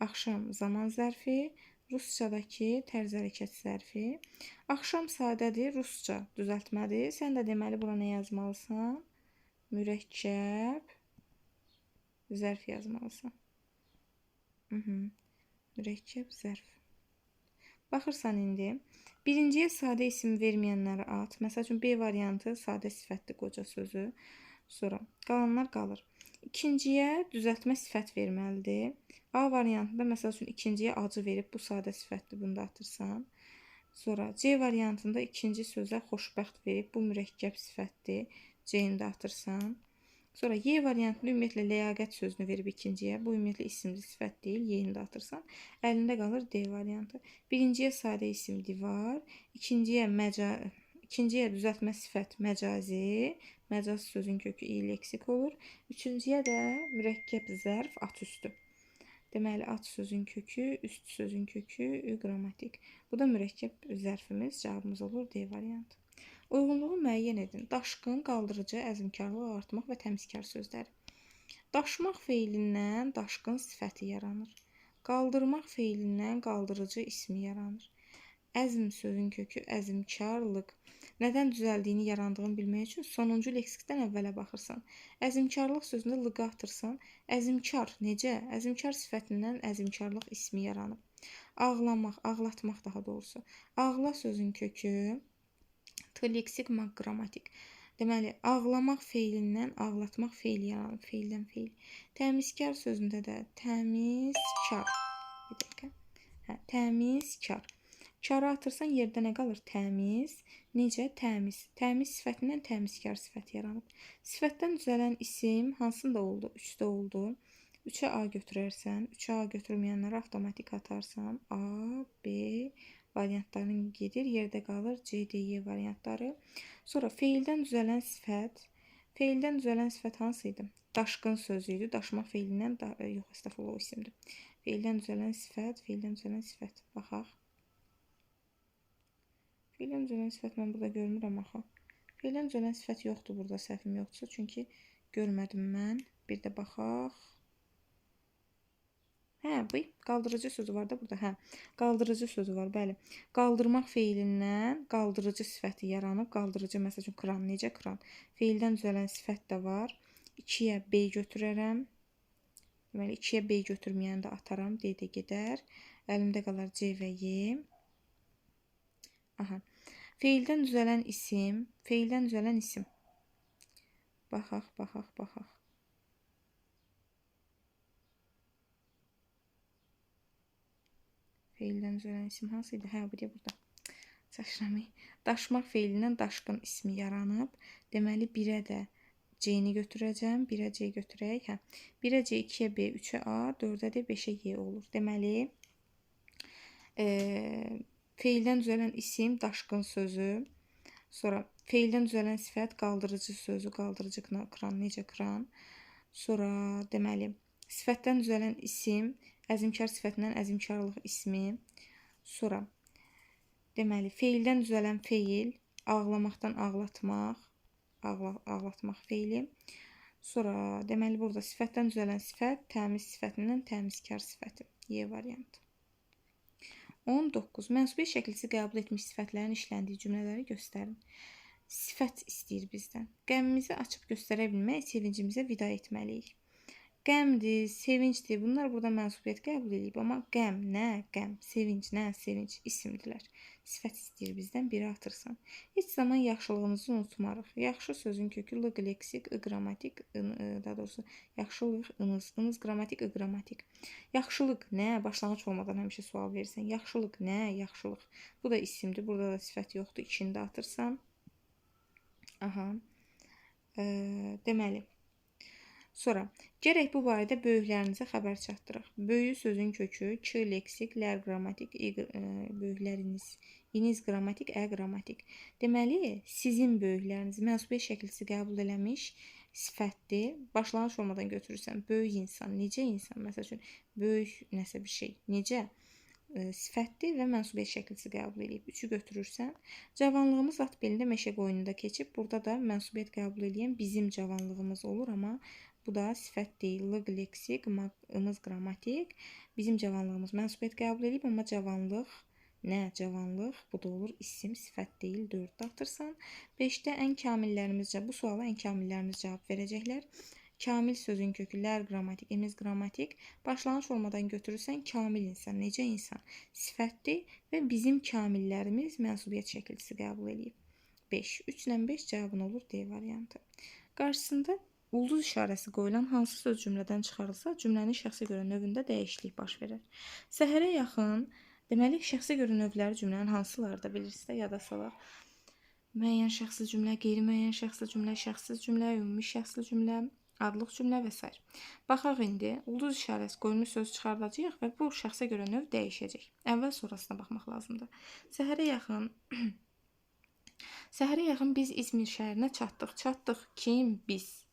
Axşam zaman zərfi. Ruscadakı tərz hərəkət zərfi. Axşam sadədir. Rusca düzəltmədir. Sən də deməli bura nə yazmalısan? Mürəkkəb zərf yazmalısan. Mürəkkəb zərf. Baxırsan indi. Birinciyə sadə isim verməyənləri at. Məsəl üçün B variantı sadə sifətdir, qoca sözü. Sonra qalanlar qalır. İkinciyə düzəltmə sifət verməlidir. A variantında məsəl üçün ikinciyə acı verib, bu sadə sifətdir, bunu da atırsan. Sonra C variantında ikinci sözə xoşbəxt verib, bu mürəkkəb sifətdir, C-ni də atırsan. Sonra Y variantında ümumiyyətlə ləyaqət sözünü verib ikinciyə, bu ümumiyyətlə isimli sifət deyil, Y-ni də atırsan. Əlində qalır D variantı. Birinciyə sadə isim divar, ikinciyə düzəltmə sifət məcazi, məcaz sözün kökü i leksik olur. Üçüncüyə də mürəkkəb zərf atüstü. Deməli, at sözün kökü, üst sözün kökü, qrammatik. Bu da mürəkkəb zərfimiz, cavabımız olur D variantı. Uyğunluğu müəyyən edin. Daşqın, qaldırıcı, əzmkarlıq, artmaq və təmizkar sözləri. Daşmaq feilindən daşqın sifəti yaranır. Qaldırmaq feilindən qaldırıcı ismi yaranır. Əzm sözün kökü əzmkarlıq. Nədən düzəldiyini, yarandığını bilmək üçün sonuncu leksikdən əvvələ baxırsan. Əzmkarlıq sözündə lığı atırsan. Əzmkar necə? Əzmkar sifətindən əzmkarlıq ismi yaranıb. Ağlamaq, ağlatmaq daha doğrusu. Ağla sözün kökü leksik, qrammatik. Deməli, ağlamaq feilindən ağlatmaq feili yaranıb. Feildən feil. Təmizkar sözündə də təmizkar. Bir dəqiqə. Təmizkar. Karı atırsan yerdə nə qalır? Təmiz. Necə? Təmiz. Təmiz sifətindən təmizkar sifəti yaranıb. Sifətdən düzələn isim hansında oldu? 3-də oldu. 3-ə A götürərsən, 3-ə A götürməyənləri avtomatik atarsan, A, B variantlarının gedir, yerdə qalır C, D, Y variantları. Sonra feildən düzələn sifət hansı idi? Daşqın sözü idi. Daşmaq feilindən, yox, estağfurullah, o isimdir. Feildən düzələn sifət, baxaq. Feildən düzələn sifət mən burada görmürəm axı. Feildən düzələn sifət yoxdur burada, səhvim yoxdursa, çünki görmədim mən. Bir də baxaq. Bu qaldırıcı sözü var da burada. Qaldırıcı sözü var, bəli. Qaldırmaq feilindən qaldırıcı sifəti yaranıb. Qaldırıcı, məsəl üçün, kran. Necə kran? Feildən düzələn sifət də var. 2-yə B götürərəm. Deməli, 2-yə B götürməyəni də ataram. D də gedər. Əlimdə qalar C və Y. Feildən düzələn isim. Baxaq. Feildən düzələn isim hansı idi? Bu deyə burada. Çaşıramayın. Daşmaq feilindən daşqın ismi yaranıb. Deməli, 1-ə də C-ni götürəcəm. 1-ə C götürək. 1-ə C, 2-yə B, 3-ə A, 4-ə D, 5-ə Y olur. Deməli, feildən düzələn isim daşqın sözü. Sonra feildən düzələn sifət qaldırıcı sözü. Qaldırıcı kran, necə kran. Sonra, deməli, sifətdən düzələn isim əzmkar sifətindən əzmkarlıq ismi. Sonra, deməli, feildən düzələn feil, ağlamaqdan ağlatmaq, ağlatmaq feili. Sonra, deməli, burada sifətdən düzələn sifət, təmiz sifətindən təmizkar sifəti. Y variantı. 19. Mənsubiyyət şəklisi qəbul etmiş sifətlərin işləndiyi cümlələri göstərin. Sifət istəyir bizdən. Qəmimizi açıb göstərə bilmək, sevincimizə vida etməliyik. Qəmdir, sevincdir. Bunlar burada mənsubiyyət qəbul edib. Amma qəm, nə? Qəm, sevinc, nə? Sevinc isimdilər. Sifət istəyir bizdən, biri atırsan. Heç zaman yaxşılığımızı unutmarıq. Yaxşı sözün kökü lıq, leksik, qrammatik, daha doğrusu yaxşılıq, ınız, qrammatik, qrammatik. Yaxşılıq nə? Başlanğıc olmadan həmişə sual verirsən. Yaxşılıq nə? Yaxşılıq. Bu da isimdir. Burada da sifət yoxdur. İçində atırsan. Deməli. Sonra, gərək bu barədə böyüklərinizə xəbər çatdıraq. Böyük sözün kökü, K leksik, lər qrammatik, böyükləriniz, iniz qrammatik, qrammatik. Deməli, sizin böyükləriniz mənsubiyyət şəklisi qəbul eləmiş sifətdir. Başlanğıc olmadan götürürsən. Böyük insan, necə insan? Məsəl üçün, böyük nəsə bir şey. Necə? Sifətdir və mənsubiyyət şəklisi qəbul edib. 3-ü götürürsən. Cavanlığımız at belində meşə qoynunda keçib. Burada da mənsubiyyət qəbul edən bizim cavanlığımız olur, amma bu da sifət deyil. Lıq, leksik, ımız, qrammatik. Bizim cavanlığımız mənsubiyyət qəbul edib, amma cavanlıq, nə? Cavanlıq, bu da olur isim, sifət deyil. 4-də atırsan. 5-də ən kamillərimiz, bu suala ən kamillərimiz cavab verəcəklər. Kamil sözün kökü, lər qrammatik, imiz qrammatik. Başlanğıc olmadan götürürsən, kamil insan, necə insan? Sifətdir və bizim kamillərimiz mənsubiyyət şəklisi qəbul edib. 5. 3 ilə 5 cavabın olur D variantı. Qarşısında ulduz işarəsi qoyulan hansı söz cümlədən çıxarılsa, cümlənin şəxsə görə növündə dəyişiklik baş verir. Səhərə yaxın, deməli, şəxsə görə növləri cümlənin hansıları da bilirsiniz də, yada salaq. Müəyyən şəxsli cümlə, qeyri-müəyyən şəxsli cümlə, şəxssiz cümlə, ümumi şəxsli cümlə, adlıq cümlə və s. Baxaq indi, ulduz işarəsi qoyulmuş söz çıxardacağıq və bu şəxsə görə növ dəyişəcək. Əvvəl sonrasına baxmaq lazımdır. Səhərə yaxın biz İzmir şəhərinə çatdıq. Çatdıq kim? Biz.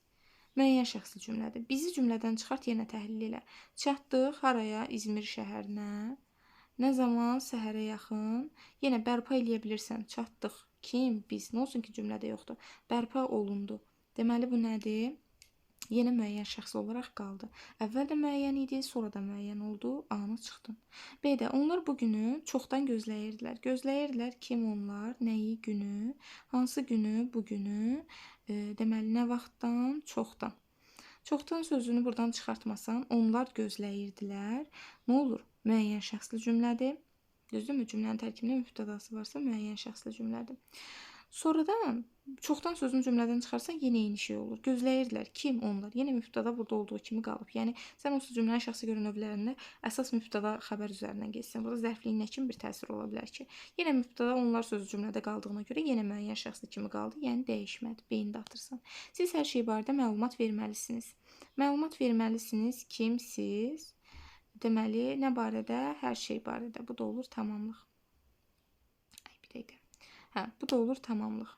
Müəyyən şəxsli cümlədir. Bizi cümlədən çıxart, yenə təhlil elə. Çatdıq haraya? İzmir şəhərinə. Nə zaman? Səhərə yaxın. Yenə bərpa eləyə bilirsən. Çatdıq kim? Biz. Nə olsun ki, cümlədə yoxdur. Bərpa olundu. Deməli, bu nədir? Yenə müəyyən şəxs olaraq qaldı. Əvvəl də müəyyən idi, sonra da müəyyən oldu, A-nı çıxdın. B-də onlar bu günü çoxdan gözləyirdilər. Gözləyirdilər kim onlar, nəyi, günü, hansı günü, bu günü, deməli nə vaxtdan, çoxdan. Çoxdan sözünü buradan çıxartmasan, onlar gözləyirdilər. Nə olur? Müəyyən şəxsli cümlədir. Düzdürmü? Cümlənin tərkibində mübtədası varsa müəyyən şəxsli cümlədir. Sonradan çoxdan sözünü cümlədən çıxarsan yenə eyni şey olur. Gözləyirdilər. Kim? Onlar. Yenə mübtəda burada olduğu kimi qalıb. Yəni sən onsuz cümlənin şəxsi görə növlərində əsas mübtəda xəbər üzərindən keçsən. Burada zərfliyin nə kimi bir təsiri ola bilər ki? Yenə mübtəda onlar sözü cümlədə qaldığına görə yenə müəyyən şəxsli kimi qaldı. Yəni dəyişmədi. Beyində atırsan. Siz hər şey barədə məlumat verməlisiniz. Məlumat verməlisiniz. Kim? Siz. Deməli, nə barədə? Hər şey barədə. Bu da olur tamamlıq. Ay, bir dəqiqə. Hə, bu da olur tamamlıq.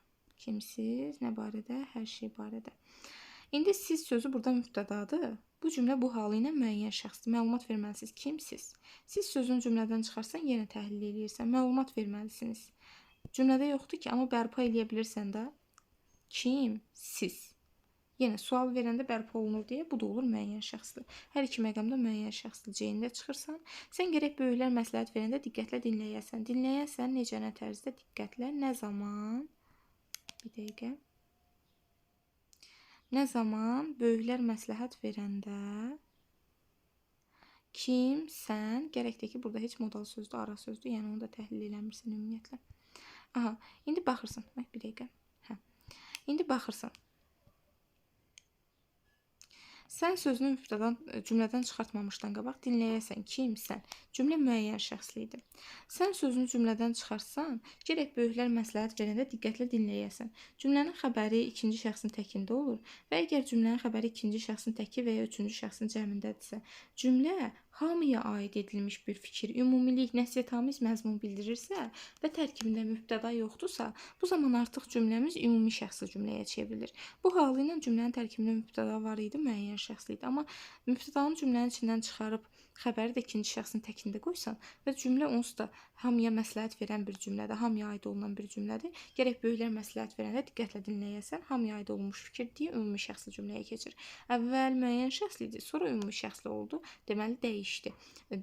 Kimsiz, nə barədə, hər şey barədə. İndi siz sözü burada mübtədadır. Bu cümlə bu halı ilə müəyyən şəxsdir. Məlumat verməlisiniz. Kimsiz? Siz sözünü cümlədən çıxarsan yenə təhlil edirsən. Məlumat verməlisiniz. Cümlədə yoxdur ki, amma bərpa eləyə bilirsən də. Kim? Siz. Yenə sual verəndə bərpa olunur deyə bu da olur müəyyən şəxsli. Hər iki məqamda müəyyən şəxsli C-ndə çıxırsan. Sən gərək böyüklər məsləhət verəndə diqqətlə dinləyəsən. Dinləyəsən necə, nə tərzdə diqqətlə, nə zaman? Bir dəqiqə. Nə zaman böyüklər məsləhət verəndə kim, sən, gərəkdir ki, burada heç modal sözdür, ara sözdür, yəni onu da təhlil eləmirsən ümumiyyətlə. Aha, indi baxırsan. Bir dəqiqə. Hə. İndi baxırsan. Sən sözünü mübtədadan, cümlədən çıxartmamışdan qabaq dinləyəsən, kim, sən. Cümlə müəyyən şəxsli idi. Sən sözünü cümlədən çıxarsan, gərək böyüklər məsləhət verəndə diqqətlə dinləyəsən. Cümlənin xəbəri ikinci şəxsin təkində olur və əgər cümlənin xəbəri ikinci şəxsin təki və ya üçüncü şəxsin cəmindədirsə, cümlə hamıya aid edilmiş bir fikir, ümumilik, nəsihətamiz məzmun bildirirsə və tərkibində mübtəda yoxdursa, bu zaman artıq cümləmiz ümumi şəxsli cümləyə çevrilir. Bu halı ilə cümlənin tərkibində mübtəda var idi, müəyyən şəxsli idi. Amma mübtədanı cümlənin içindən çıxarıb xəbəri də ikinci şəxsin təkində qoysan və cümlə onsuz da hamıya məsləhət verən bir cümlədir, hamıya aid olunan bir cümlədir. Gərək böyüklər məsləhət verəndə diqqətlə dinləyəsən, hamıya aid olmuş fikir deyə ümumi şəxsli cümləyə keçir. Əvvəl müəyyən şəxsli idi, sonra ümumi şəxsli oldu. Deməli dəyişdi.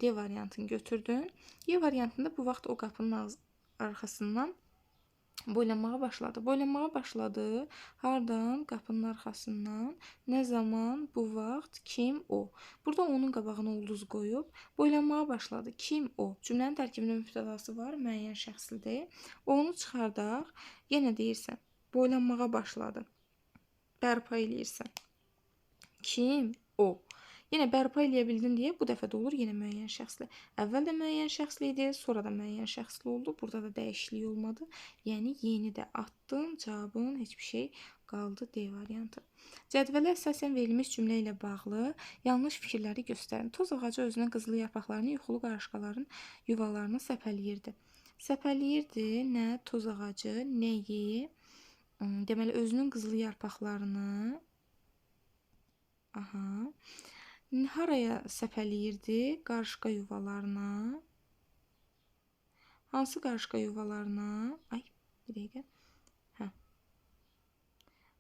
D variantını götürdün. E variantında bu vaxt o qapının arxasından boylanmağa başladı. Boylanmağa başladı. Hardan? Qapının arxasından. Nə zaman? Bu vaxt. Kim? O. Burada onun qabağına ulduz qoyub boylanmağa başladı. Kim? O. Cümlənin tərkibində mübtədası var, müəyyən şəxslidir. Onu çıxardaq. Yenə deyirsən, boylanmağa başladı. Bərpa eləyirsən. Kim? O. Yenə bərpa eləyə bildin deyə bu dəfə də olur yenə müəyyən şəxsli. Əvvəl də müəyyən şəxsli idi, sonra da müəyyən şəxsli oldu. Burada da dəyişiklik olmadı. Yəni yeni də atdın, cavabın heç bir şey qaldı D variantı. Cədvələ əsasən verilmiş cümlə ilə bağlı yanlış fikirləri göstərin. Toz ağacı özünün qızılı yarpaqlarını yuxulu qarışqaların yuvalarına səpələyirdi. Səpələyirdi nə? Toz ağacı, nəyi? Deməli özünün qızılı yarpaqlarını haraya səpələyirdi? Qarışqa yuvalarına. Hansı qarışqa yuvalarına? Ay, bir dəqiqə. Hə.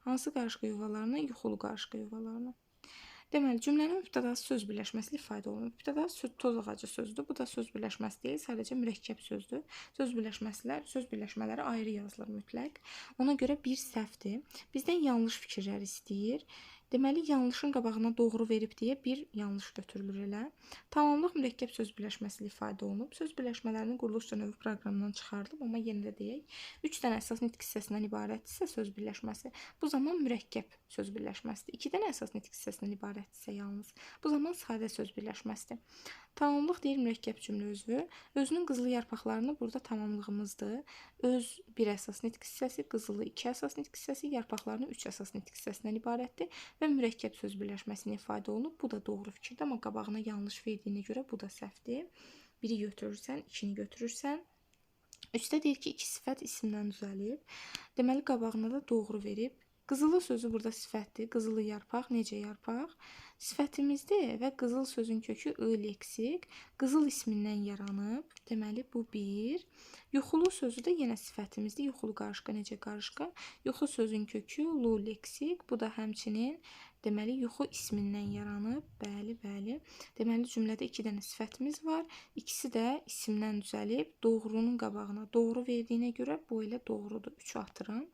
Hansı qarışqa yuvalarına? Yuxulu qarışqa yuvalarına. Deməli, cümlənin mübtədası söz birləşməsi ifadə olunur. Mübtəda toz ağacı sözdür. Bu da söz birləşməsi deyil, sadəcə mürəkkəb sözdür. Söz birləşmələri ayrı yazılır mütləq. Ona görə bir səhvdir. Bizdən yanlış fikirlər istəyir. Deməli, yanlışın qabağına doğru verib deyə bir yanlış götürülür elə. Tamamlıq mürəkkəb söz birləşməsi ifadə olunub. Söz birləşmələrinin quruluşca növü proqramından çıxarılıb, amma yenə də deyək, 3 dənə əsas nitq hissəsindən ibarətdirsə söz birləşməsi, bu zaman mürəkkəb söz birləşməsidir. 2 dənə əsas nitq hissəsindən ibarətdirsə yalnız, bu zaman sadə söz birləşməsidir. Tamamlıq deyir mürəkkəb cümlə üzvü. Özünün qızılı yarpaqlarını burada tamamlığımızdır. Öz bir əsas nitq hissəsi, qızılı 2 əsas nitq hissəsi, yarpaqlarını 3 əsas nitq hissəsindən ibarətdir və mürəkkəb söz birləşməsini ifadə olunub. Bu da doğru fikirdir, amma qabağına yanlış verdiyinə görə bu da səhvdir. Biri götürürsən, ikini götürürsən. Üstə deyir ki, 2 sifət isimdən düzəlib. Deməli, qabağına da doğru verib. Qızılı sözü burada sifətdir. Qızılı yarpaq, necə yarpaq? Sifətimizdir və qızıl sözün kökü I leksik. Qızıl ismindən yaranıb. Deməli, bu bir. Yuxulu sözü də yenə sifətimizdir. Yuxulu qarışqa, necə qarışqa? Yuxu sözün kökü Lu leksik. Bu da həmçinin Deməli, yuxu ismindən yaranıb. Bəli, bəli. Deməli, cümlədə 2 dənə sifətimiz var. İkisi də isimdən düzəlib. Doğrunun qabağına doğru verdiyinə görə bu elə doğrudur. 3 atıram.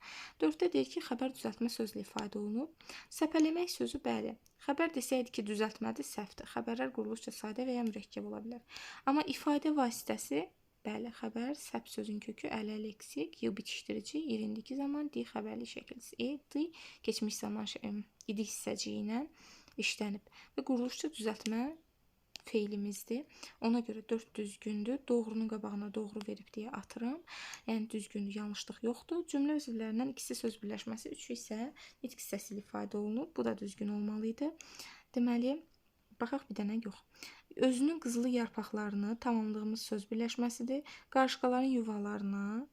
4-də deyir ki, xəbər düzəltmə sözlə ifadə olunub. Səpələmək sözü bəli. Xəbər desəydi ki, düzəltmədir, səhvdir. Xəbərlər quruluşca sadə və ya mürəkkəb ola bilər. Amma ifadə vasitəsi bəli, xəbər, səp sözün kökü, ələleksik, y bitişdirici, yerindiki zaman, di xəbərli şəkilsi, di keçmiş zaman idi hissəciyi ilə işlənib və quruluşca düzəltmə feilimizdir. Ona görə 4 düzgündür. Doğrunun qabağına doğru verib deyə atıram. Yəni düzgündür, yanlışlıq yoxdur. Cümlə üzvlərindən ikisi söz birləşməsi, üçü isə nitq hissəsi ilə ifadə olunub. Bu da düzgün olmalıydı. Deməli, baxaq bir dənə yox. Özünün qızılı yarpaqlarını tamamladığımız söz birləşməsidir. Qarışqaların yuvalarına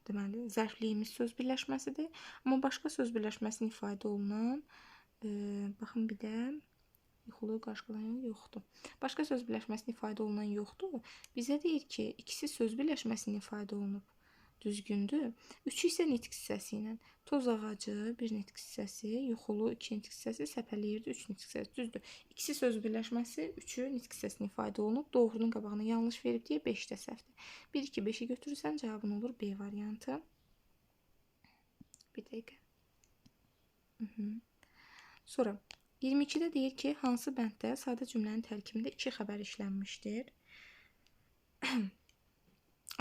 deməli, zərfliyimiz söz birləşməsidir. Amma başqa söz birləşməsinin ifadə olunan baxın bir də yuxulu qarışqaların yoxdur. Başqa söz birləşməsinin ifadə olunan yoxdur. Bizə deyir ki, ikisi söz birləşməsinin ifadə olunub. Düzgündür. Üçü isə nitq hissəsi ilə. Toz ağacı, bir nitq hissəsi, yuxulu, 2 nitq hissəsi, səpələyirdi, 3 nitq hissəsi. Düzdür. İkisi söz birləşməsi, üçü nitq hissəsinin ifadə olunub. Doğrunun qabağına yanlış verib deyə 5 də səhvdir. 1, 2, 5-i götürürsən, cavabın olur B variantı. Bir dəqiqə. Sonra 22-də deyir ki, hansı bənddə sadə cümlənin tərkibində 2 xəbər işlənmişdir?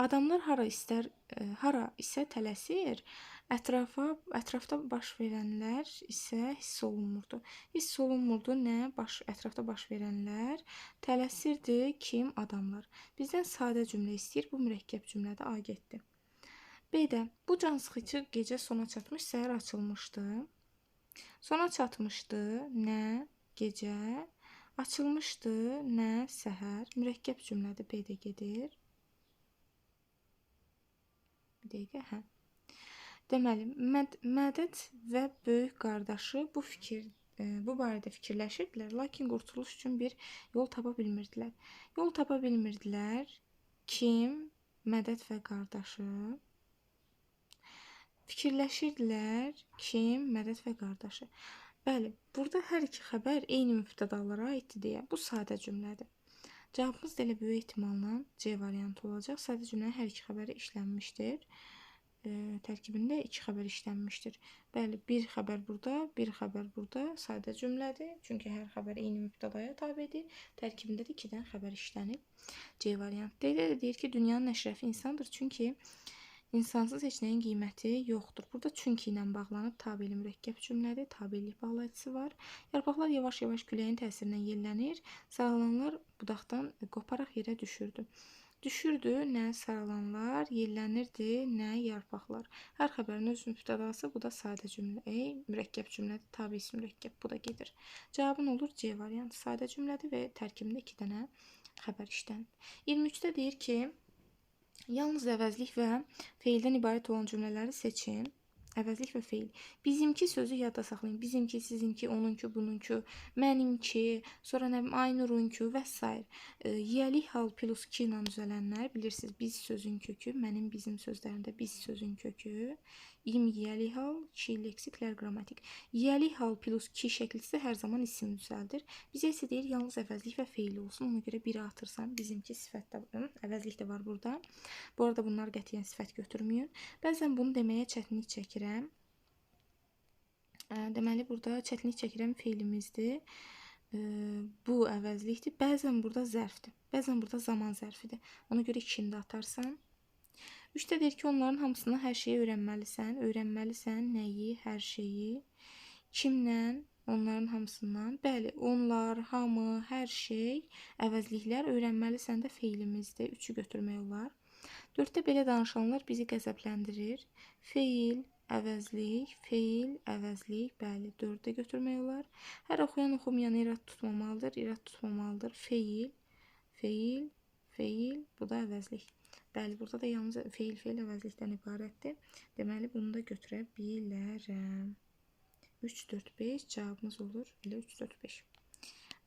Adamlar hara isə tələsir, ətrafda baş verənlər isə hiss olunmurdu. Hiss olunmurdu nə? Ətrafda baş verənlər tələsirdi kim? Adamlar. Bizdən sadə cümlə istəyir. Bu mürəkkəb cümlədə A getdi. B-də bu cansıxıcı gecə sona çatmış, səhər açılmışdı. Sona çatmışdı nə? Gecə. Açılmışdı nə? Səhər. Mürəkkəb cümlədə B-də gedir. Bir dəqiqə, hə. Deməli, Mədəd və böyük qardaşı bu barədə fikirləşirdilər, lakin qurtuluş üçün bir yol tapa bilmirdilər. Yol tapa bilmirdilər. Kim? Mədəd və qardaşı. Fikirləşirdilər. Kim? Mədəd və qardaşı. Bəli, burada hər iki xəbər eyni mübtədalara aiddir deyə. Bu sadə cümlədir. Cavabımız da elə böyük ehtimalla C variantı olacaq. Sadə cümlənin hər iki xəbəri işlənmişdir. Tərkibində 2 xəbər işlənmişdir. Bəli, bir xəbər burada, bir xəbər burada. Sadə cümlədir. Çünki hər xəbər eyni mübtədaya tabedir. Tərkibində də 2 dənə xəbər işlənib. C variantı deyir ki, dünyanın əşrəfi insandır. Çünki insansız heç nəyin qiyməti yoxdur. Burada çünki ilə bağlanıb tabeli mürəkkəb cümlədir. Tabellik bağlayıcısı var. Yarpaqlar yavaş-yavaş küləyin təsirindən yellənir. Saralanlar budaqdan qoparaq yerə düşürdü. Düşürdü, nə saralanlar, yellənirdi, nə yarpaqlar. Hər xəbərin öz mübtədası, bu da sadə cümlə. Mürəkkəb cümlədir, tabisi mürəkkəb, bu da gedir. Cavabın olur C variantı. Sadə cümlədir və tərkibində 2 dənə xəbər işlənib. 23-də deyir ki, yalnız əvəzlik və feildən ibarət olan cümlələri seçin. Əvəzlik və feil. Bizimki sözü yadda saxlayın. Bizimki, sizinki, onunki, bununki, mənimki, sonra Aynurunki və s. Yiyəlik hal plus ki ilə düzələnlər bilirsiniz. Biz sözün kökü, mənim, bizim sözlərində biz sözün kökü. İm yiyəlik hal, ki leksiklər qrammatik. Yiyəlik hal plus ki şəklisi hər zaman isim düzəldir. Bizə isə deyir, yalnız əvəzlik və feil olsun. Ona görə 1-ə atırsan. Bizimki sifət də, əvəzlik də var burada. Bu arada bunlar qətiyyən sifət götürməyin. Bəzən bunu deməyə çətinlik çəkirəm. Deməli, burada çətinlik çəkirəm feilimizdir. Bu əvəzlikdir. Bəzən burada zərfdir. Bəzən burada zaman zərfidir. Ona görə 2-ni də atarsan. 3-də deyir ki, onların hamısını hər şeyi öyrənməlisən. Öyrənməlisən nəyi, hər şeyi. Kimlə? Onların hamısından. Bəli, onlar, hamı, hər şey, əvəzliklər. Öyrənməlisən də feilimizdir. 3-ü götürmək olar. 4-də belə danışanlar bizi qəzəbləndirir. Feil, əvəzlik, feil, əvəzlik. Bəli, 4-də götürmək olar. Hər oxuyan oxumayanı irad tutmamalıdır. İrad tutmamalıdır. Feil, feil, feil. Bu da əvəzlik. Bəli, burada da yalnız feil, əvəzlikdən ibarətdir. Deməli, bunu da götürə bilərəm. 3, 4, 5 cavabımız olur. Elə 3, 4, 5.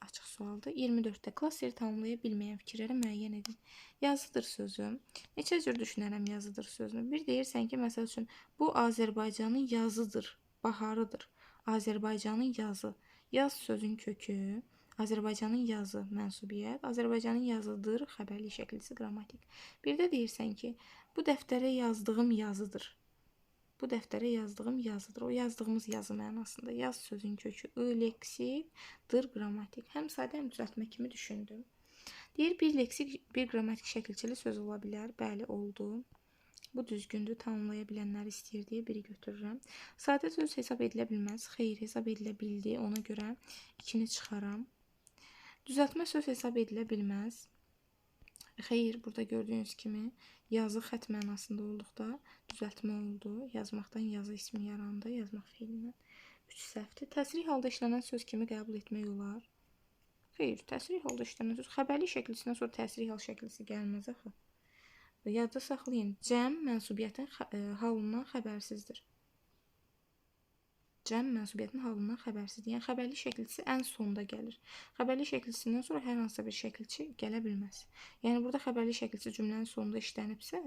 Açıq sualdır. 24-də klass yeri tamamlaya bilməyən fikirləri müəyyən edin. Yazıdır sözü. Neçə cür düşünərəm yazıdır sözünü? Bir deyirsən ki, məsəl üçün, bu Azərbaycanın yazıdır, baharıdır. Azərbaycanın yazı. Yaz sözün kökü. Azərbaycanın yazı mənsubiyyət. Azərbaycanın yazıdır xəbərli şəkilsi qrammatik. Bir də deyirsən ki, bu dəftərə yazdığım yazıdır. Bu dəftərə yazdığım yazıdır. O yazdığımız yazı mənasında. Yaz sözün kökü leksik, dır qrammatik. Həm sadə, həm düzəltmə kimi düşündüm. Deyir, bir leksik, bir qrammatik şəkilçili söz ola bilər. Bəli, oldu. Bu düzgündür, tamamlaya bilənləri istəyir deyə biri götürürəm. Sadə söz hesab edilə bilməz. Xeyr, hesab edilə bildi. Ona görə 2-ni çıxaram. Düzəltmə söz hesab edilə bilməz. Xeyr, burada gördüyünüz kimi yazı xət mənasında olduqda düzəltmə oldu. Yazmaqdan yazı ismi yarandı. Yazmaq feilindən 3 səhvdir. Təsrih halda işlənən söz kimi qəbul etmək olar. Xeyr, təsrih halda işlənən söz xəbərli şəkilsindən sonra təsrih hal şəkilsi gəlməz axı. Yadda saxlayın. Cəm mənsubiyyətin halından xəbərsizdir. Cəm mənsubiyyətin halından xəbərsizdir. Yəni xəbərli şəkilçisi ən sonda gəlir. Xəbərli şəkilçisindən sonra hər hansısa bir şəkilçi gələ bilməz. Yəni burada xəbərli şəkilçi cümlənin sonunda işlənibsə,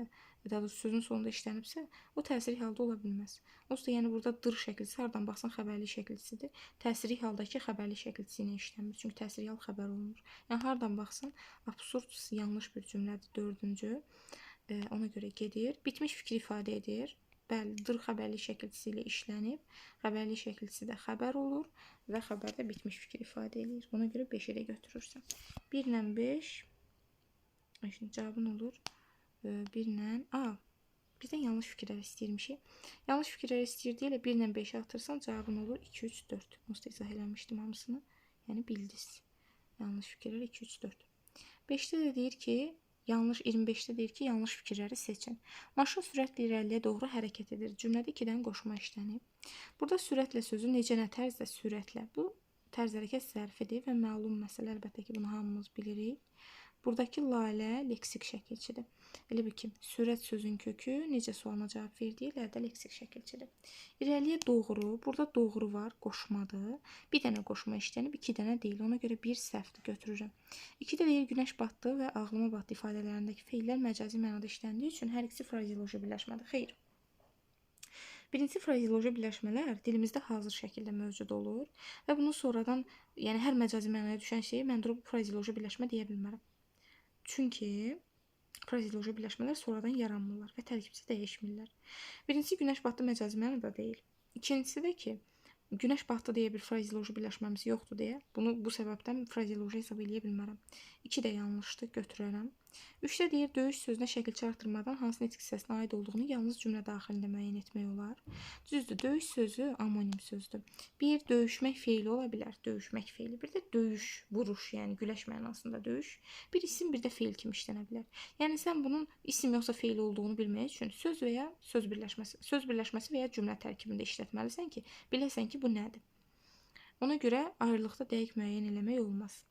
daha doğrusu sözün sonunda işlənibsə, o təsirli halda ola bilməz. Onsuz da yəni burada dır şəkilçisi hardan baxsan xəbərli şəkilçisidir. Təsirli haldakı xəbərli şəkilçisi ilə işlənmir. Çünki təsirli hal xəbər olunur. Yəni hardan baxsan absurd, yanlış bir cümlədir 4-cü. Ona görə gedir. Bitmiş fikri ifadə edir. Bəli, dır xəbərli şəkilçisi ilə işlənib. Xəbərli şəkilçisi də xəbər olur və xəbərdə bitmiş fikir ifadə edir. Ona görə 5-i də götürürsən. 1 ilə 5. Şimdi cavabın olur. 1 ilə... Bizdən yanlış fikirlər istəyirmişik. Yanlış fikirlər istəyirdi ilə 1 ilə 5-i atırsan cavabın olur 2, 3, 4. Onsuz izah eləmişdim hamısını. Yəni bildiniz. Yanlış fikirlər 2, 3, 4. 5-də də deyir ki, 25-də deyir ki, yanlış fikirləri seçin. Maşın sürətlə irəliyə doğru hərəkət edir. Cümlədə 2-dən qoşma işlənib. Burada sürətlə sözü necə, nə tərzdə sürətlə? Bu tərz hərəkət zərfidir və məlum məsələ, əlbəttə ki, bunu hamımız bilirik. Buradakı lalə leksik şəkilçidir. Elə bil ki, sürət sözün kökü necə sualına cavab verdiyi lərdə leksik şəkilçidir. İrəliyə doğru, burada doğru var, qoşmadır. Bir dənə qoşma işlənib, 2 dənə deyil. Ona görə bir səhvdir götürürəm. 2-də deyir günəş batdı və ağlıma batdı ifadələrindəki feillər məcazi mənada işləndiyi üçün hər ikisi frazeoloji birləşmədir. Xeyr. Birinci frazeoloji birləşmələr dilimizdə hazır şəkildə mövcud olur və bunu sonradan, yəni hər məcazi mənaya düşən şeyi mən durub frazeoloji birləşmə deyə bilmərəm. Çünki frazeoloji birləşmələr sonradan yaranmırlar və tərkibcə dəyişmirlər. Birincisi günəş batdı məcazi mənada deyil. İkincisi də ki, günəş batdı deyə bir frazeoloji birləşməmiz yoxdur deyə bunu bu səbəbdən frazeoloji hesab edə bilmərəm. 2 də yanlışdır, götürərəm. 3-də deyir döyüş sözünə şəkilçi artırmadan hansı nitq hissəsinə aid olduğunu yalnız cümlə daxilində müəyyən etmək olar. Düzdür, döyüş sözü amonim sözdür. Bir döyüşmək feili ola bilər, döyüşmək feili. Bir də döyüş, vuruş, yəni güləş mənasında döyüş. Bir isim, bir də feil kimi işlənə bilər. Yəni sən bunun isim yoxsa feil olduğunu bilmək üçün söz və ya söz birləşməsi və ya cümlə tərkibində işlətməlisən ki, biləsən ki, bu nədir? Ona görə ayrılıqda dəqiq müəyyən eləmək olmaz.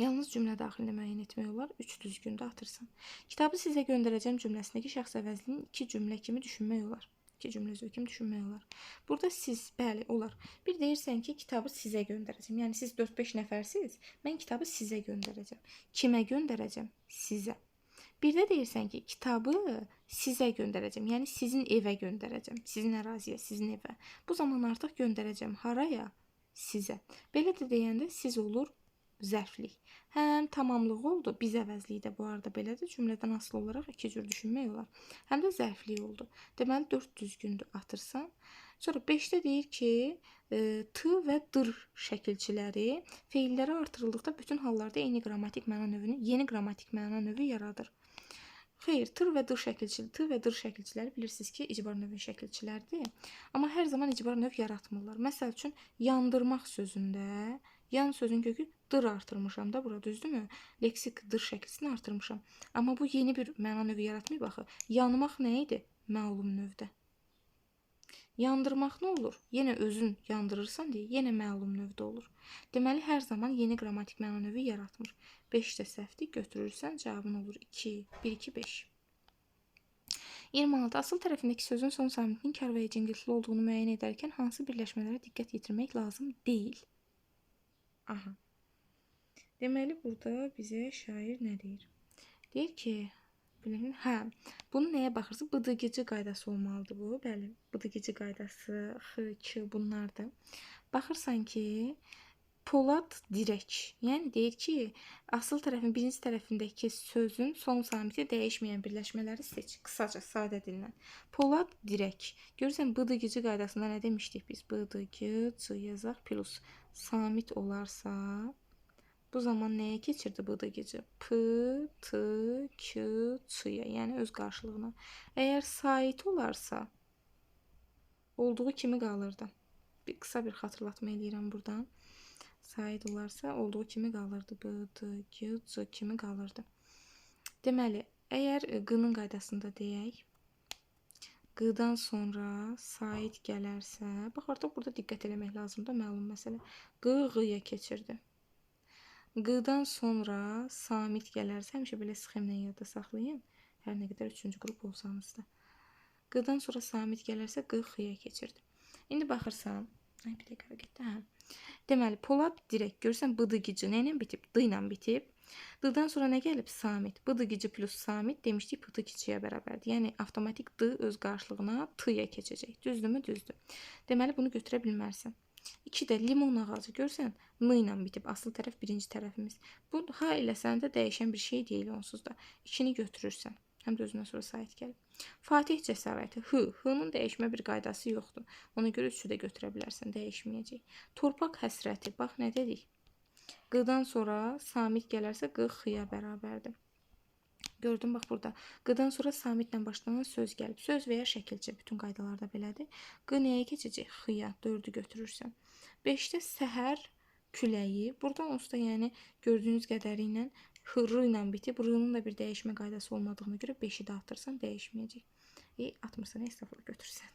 Yalnız cümlə daxilində müəyyən etmək olar, 3 düzgündə atırsan. Kitabı sizə göndərəcəm cümləsindəki şəxs əvəzliyini 2 cümlə kimi düşünmək olar. 2 cümlə üzvü kimi düşünmək olar. Burada siz, bəli, olar. Bir deyirsən ki, kitabı sizə göndərəcəm. Yəni siz 4-5 nəfərsiniz, mən kitabı sizə göndərəcəm. Kimə göndərəcəm? Sizə. Bir də deyirsən ki, kitabı sizə göndərəcəm. Yəni sizin evə göndərəcəm. Sizin əraziyə, sizin evə. Bu zaman artıq göndərəcəm. Haraya? Sizə. Belə də deyəndə siz olur zərflik. Həm tamamlıq oldu, biz əvəzliyi də bu arada belədir. Cümlədən asılı olaraq 2 cür düşünmək olar. Həm də zərflik oldu. Deməli 4 düzgündür atırsan. Sonra 5-də deyir ki, t və dır şəkilçiləri feillərə artırıldıqda bütün hallarda yeni qrammatik məna növü yaradır. Xeyr, tır və dır şəkilçiləri bilirsiniz ki, icbar növün şəkilçilərdir. Amma hər zaman icbar növ yaratmırlar. Məsəl üçün, yandırmaq sözündə yan sözün kökü dır artırmışam da bura, düzdürmü? Leksik dır şəkilçisini artırmışam. Amma bu yeni bir məna növü yaratmayıb axı. Yanmaq nə idi? Məlum növdə. Yandırmaq nə olur? Yenə özün yandırırsan deyə, yenə məlum növdə olur. Deməli, hər zaman yeni qrammatik məna növü yaratmır. 5 də səhvdir, götürürsən, cavabın olur 2, 1, 2, 5. 26. Asıl tərəfindəki sözün son samitinin kar və ya cingiltili olduğunu müəyyən edərkən hansı birləşmələrə diqqət yetirmək lazım deyil? Aha. Deməli, burada bizə şair nə deyir? Deyir ki, Bilin, hə. Bunu nəyə baxırsınız? Bıdıqıcı qaydası olmalıdır bu. Bəli, bıdıqıcı qaydası, x, bunlardır. Baxırsan ki, Polad dirək. Yəni deyir ki, asıl tərəfin birinci tərəfindəki sözün son samiti dəyişməyən birləşmələri seç. Qısaca, sadə dillə. Polad dirək. Görürsən, bıdıqıcı qaydasında nə demişdik biz? Bıdıqıcı yazaq plus samit olarsa, bu zaman nəyə keçirdi bıdıqıcı? P, T, K, Ç-ya, yəni öz qarşılığına. Əgər sait olarsa, olduğu kimi qalırdı. Bir qısa bir xatırlatma eləyirəm buradan. Sait olarsa, olduğu kimi qalırdı. Bıdıqıcı kimi qalırdı. Deməli, əgər Q-nın qaydasında deyək, Q-dan sonra sait gələrsə, bax artıq burada diqqət eləmək lazımdır, məlum məsələ. Q, Q-ya keçirdi. Q-dan sonra samit gələrsə, həmişə belə sxemlə yadda saxlayın. Hər nə qədər 3-cü qrup olsanız da. Q-dan sonra samit gələrsə, Q, X-ya keçirdi. İndi baxırsan, bir dəqiqə getdi, hə. Deməli, Polad dirək, görürsən, bıdıqıcı nə ilə bitib? D ilə bitib. D-dan sonra nə gəlib? Samit. Bıdıqıcı plus samit demişdik, P2-yə bərabərdir. Yəni, avtomatik D öz qarşılığına T-ya keçəcək. Düzdürmü? Düzdür. Deməli, bunu götürə bilmərsən. 2 də limon ağacı görsən, n ilə bitib. Asıl tərəf birinci tərəfimiz. Bu, ha eləsən də dəyişən bir şey deyil onsuz da. 2-ni götürürsən. Həm də özündən sonra sait gəlib. Fatih cəsarəti. H-nın dəyişmə bir qaydası yoxdur. Ona görə 3-ü də götürə bilərsən, dəyişməyəcək. Torpaq həsrəti. Bax, nə dedik? Q-dan sonra samit gələrsə, Q, X-ya bərabərdir. Gördün, bax burada. Q-dan sonra samitlə başlanan söz gəlib. Söz və ya şəkilçə, bütün qaydalarda belədir. Q nəyə keçəcək? X-ya, 4-ü götürürsən. 5-də səhər küləyi. Burada onsuz da yəni gördüyünüz qədəri ilə R ilə bitib. R-nın da bir dəyişmə qaydası olmadığına görə 5-i də atırsan, dəyişməyəcək. Atmırsan, sıfır götürsən.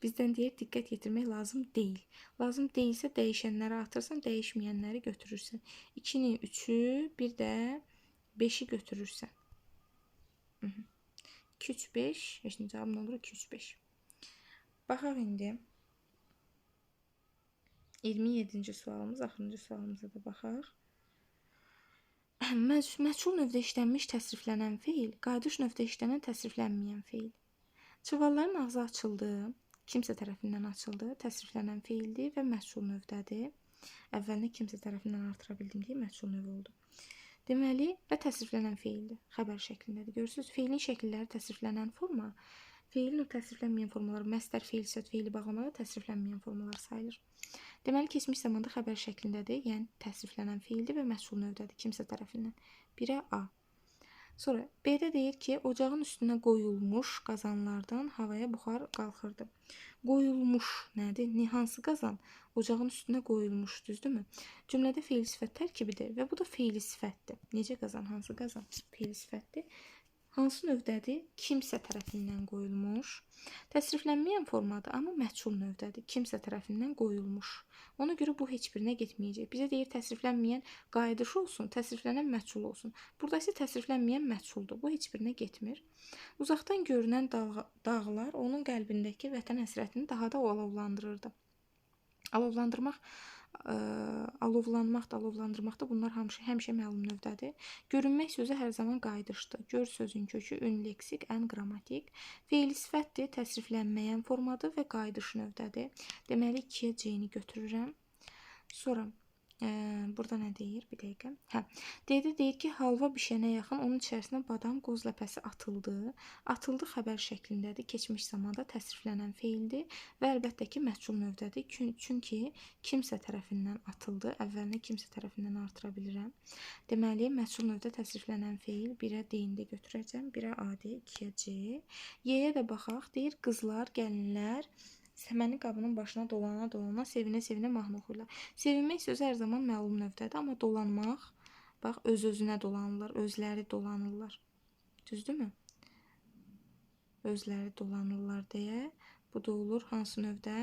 Bizdən deyir, diqqət yetirmək lazım deyil. Lazım deyilsə dəyişənləri atırsan, dəyişməyənləri götürürsən. 2-ni, 3-ü, bir də 5-i götürürsən. 2, 3, 5. Şimdi cevabım ne olur? 2, 3, 5. Baxaq indi. 27-ci sualımız, axırıncı sualımıza da baxaq. Məchul növdə işlənmiş təsriflənən feil, qayıdış növdə işlənən təsriflənməyən feil. Çuvalların ağzı açıldı, kimsə tərəfindən açıldı, təsriflənən feildir və məchul növdədir. Əvvəlində kimsə tərəfindən artıra bildim deyə məchul növ oldu. Deməli, və təsriflənən feildir. Xəbər şəklindədir. Görürsünüz, feilin şəkilləri təsriflənən forma, feilin o təsriflənməyən formaları, məsdər, feil, söz, feili bağlamada təsriflənməyən formalar sayılır. Deməli, keçmiş zamanda xəbər şəklindədir, yəni təsriflənən feildir və məchul növdədir kimsə tərəfindən. 1-ə A. Sonra B-də deyir ki, ocağın üstünə qoyulmuş qazanlardan havaya buxar qalxırdı. Qoyulmuş nədir? Hansı qazan? Ocağın üstünə qoyulmuş, düzdürmü? Cümlədə feil sifət tərkibidir və bu da feili sifətdir. Necə qazan? Hansı qazan? Feil sifətdir. Hansı növdədir? Kimsə tərəfindən qoyulmuş. Təsriflənməyən formadır, amma məchul növdədir. Kimsə tərəfindən qoyulmuş. Ona görə bu heç birinə getməyəcək. Bizə deyir təsriflənməyən qayıdış olsun, təsriflənən məchul olsun. Burada isə təsriflənməyən məchuldur. Bu heç birinə getmir. Uzaqdan görünən dağlar onun qəlbindəki vətən həsrətini daha da alovlandırırdı. Alovlanmaq da, alovlandırmaq da bunlar həmişə məlum növdədir. Görünmək sözü hər zaman qayıdışdır. Gör sözün kökü ün, leksik, ən, qrammatik. Feil sifətdir, təsriflənməyən formadır və qayıdış növdədir. Deməli 2-yə C-ni götürürəm. Sonra burada nə deyir? Bir dəqiqə. D-də deyir ki, halva bişənə yaxın onun içərisinə badam, qoz ləpəsi atıldı. Atıldı xəbər şəklindədir. Keçmiş zamanda təsriflənən feildir və əlbəttə ki, məchul növdədir. Çünki kimsə tərəfindən atıldı. Əvvəlinə kimsə tərəfindən artıra bilirəm. Deməli, məchul növdə təsriflənən feil 1-ə D-ni də götürəcəm. 1-ə A-D, 2-yə C. Y-yə də baxaq. Deyir, qızlar, gəlinlər səməni qabının başına dolana-dolana, sevinə-sevinə mahnı oxuyurlar. Sevinmək sözü hər zaman məlum növdədir, amma dolanmaq, bax, öz-özünə dolanırlar, özləri dolanırlar. Düzdürmü? Özləri dolanırlar deyə. Bu da olur hansı növdə?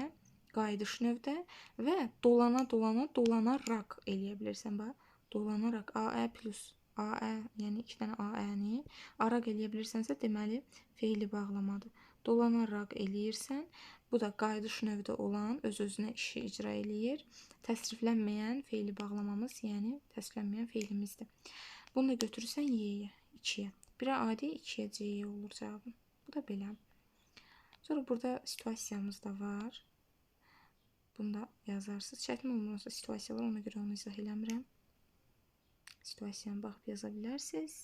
Qayıdış növdə və dolana-dolana, dolanaraq eləyə bilirsən, bax. Dolanaraq, A-ə plus A-ə, yəni 2 dənə A-ə-ni araq eləyə bilirsənsə, deməli, feili bağlamadır. Dolanaraq eləyirsən. Bu da qayıdış növdə olan öz-özünə işi icra eləyir. Təsriflənməyən feili bağlamamız, yəni təsriflənməyən feilimizdir. Bunu da götürürsən Y-yə, 2-yə. 1-ə adi, 2-yə C olur cavabım. Bu da belə. Sonra burada situasiyamız da var. Bunu da yazarsınız. Çətin olmursa situasiya var, ona görə onu izah eləmirəm. Situasiyanı baxıb yaza bilərsiniz.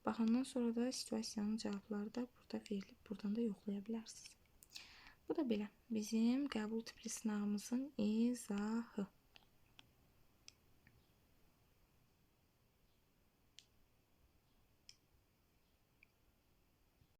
Baxandan sonra da situasiyanın cavabları da burada verilib. Buradan da yoxlaya bilərsiniz. Bu da belə bizim qəbul tipli sınağımızın izahı.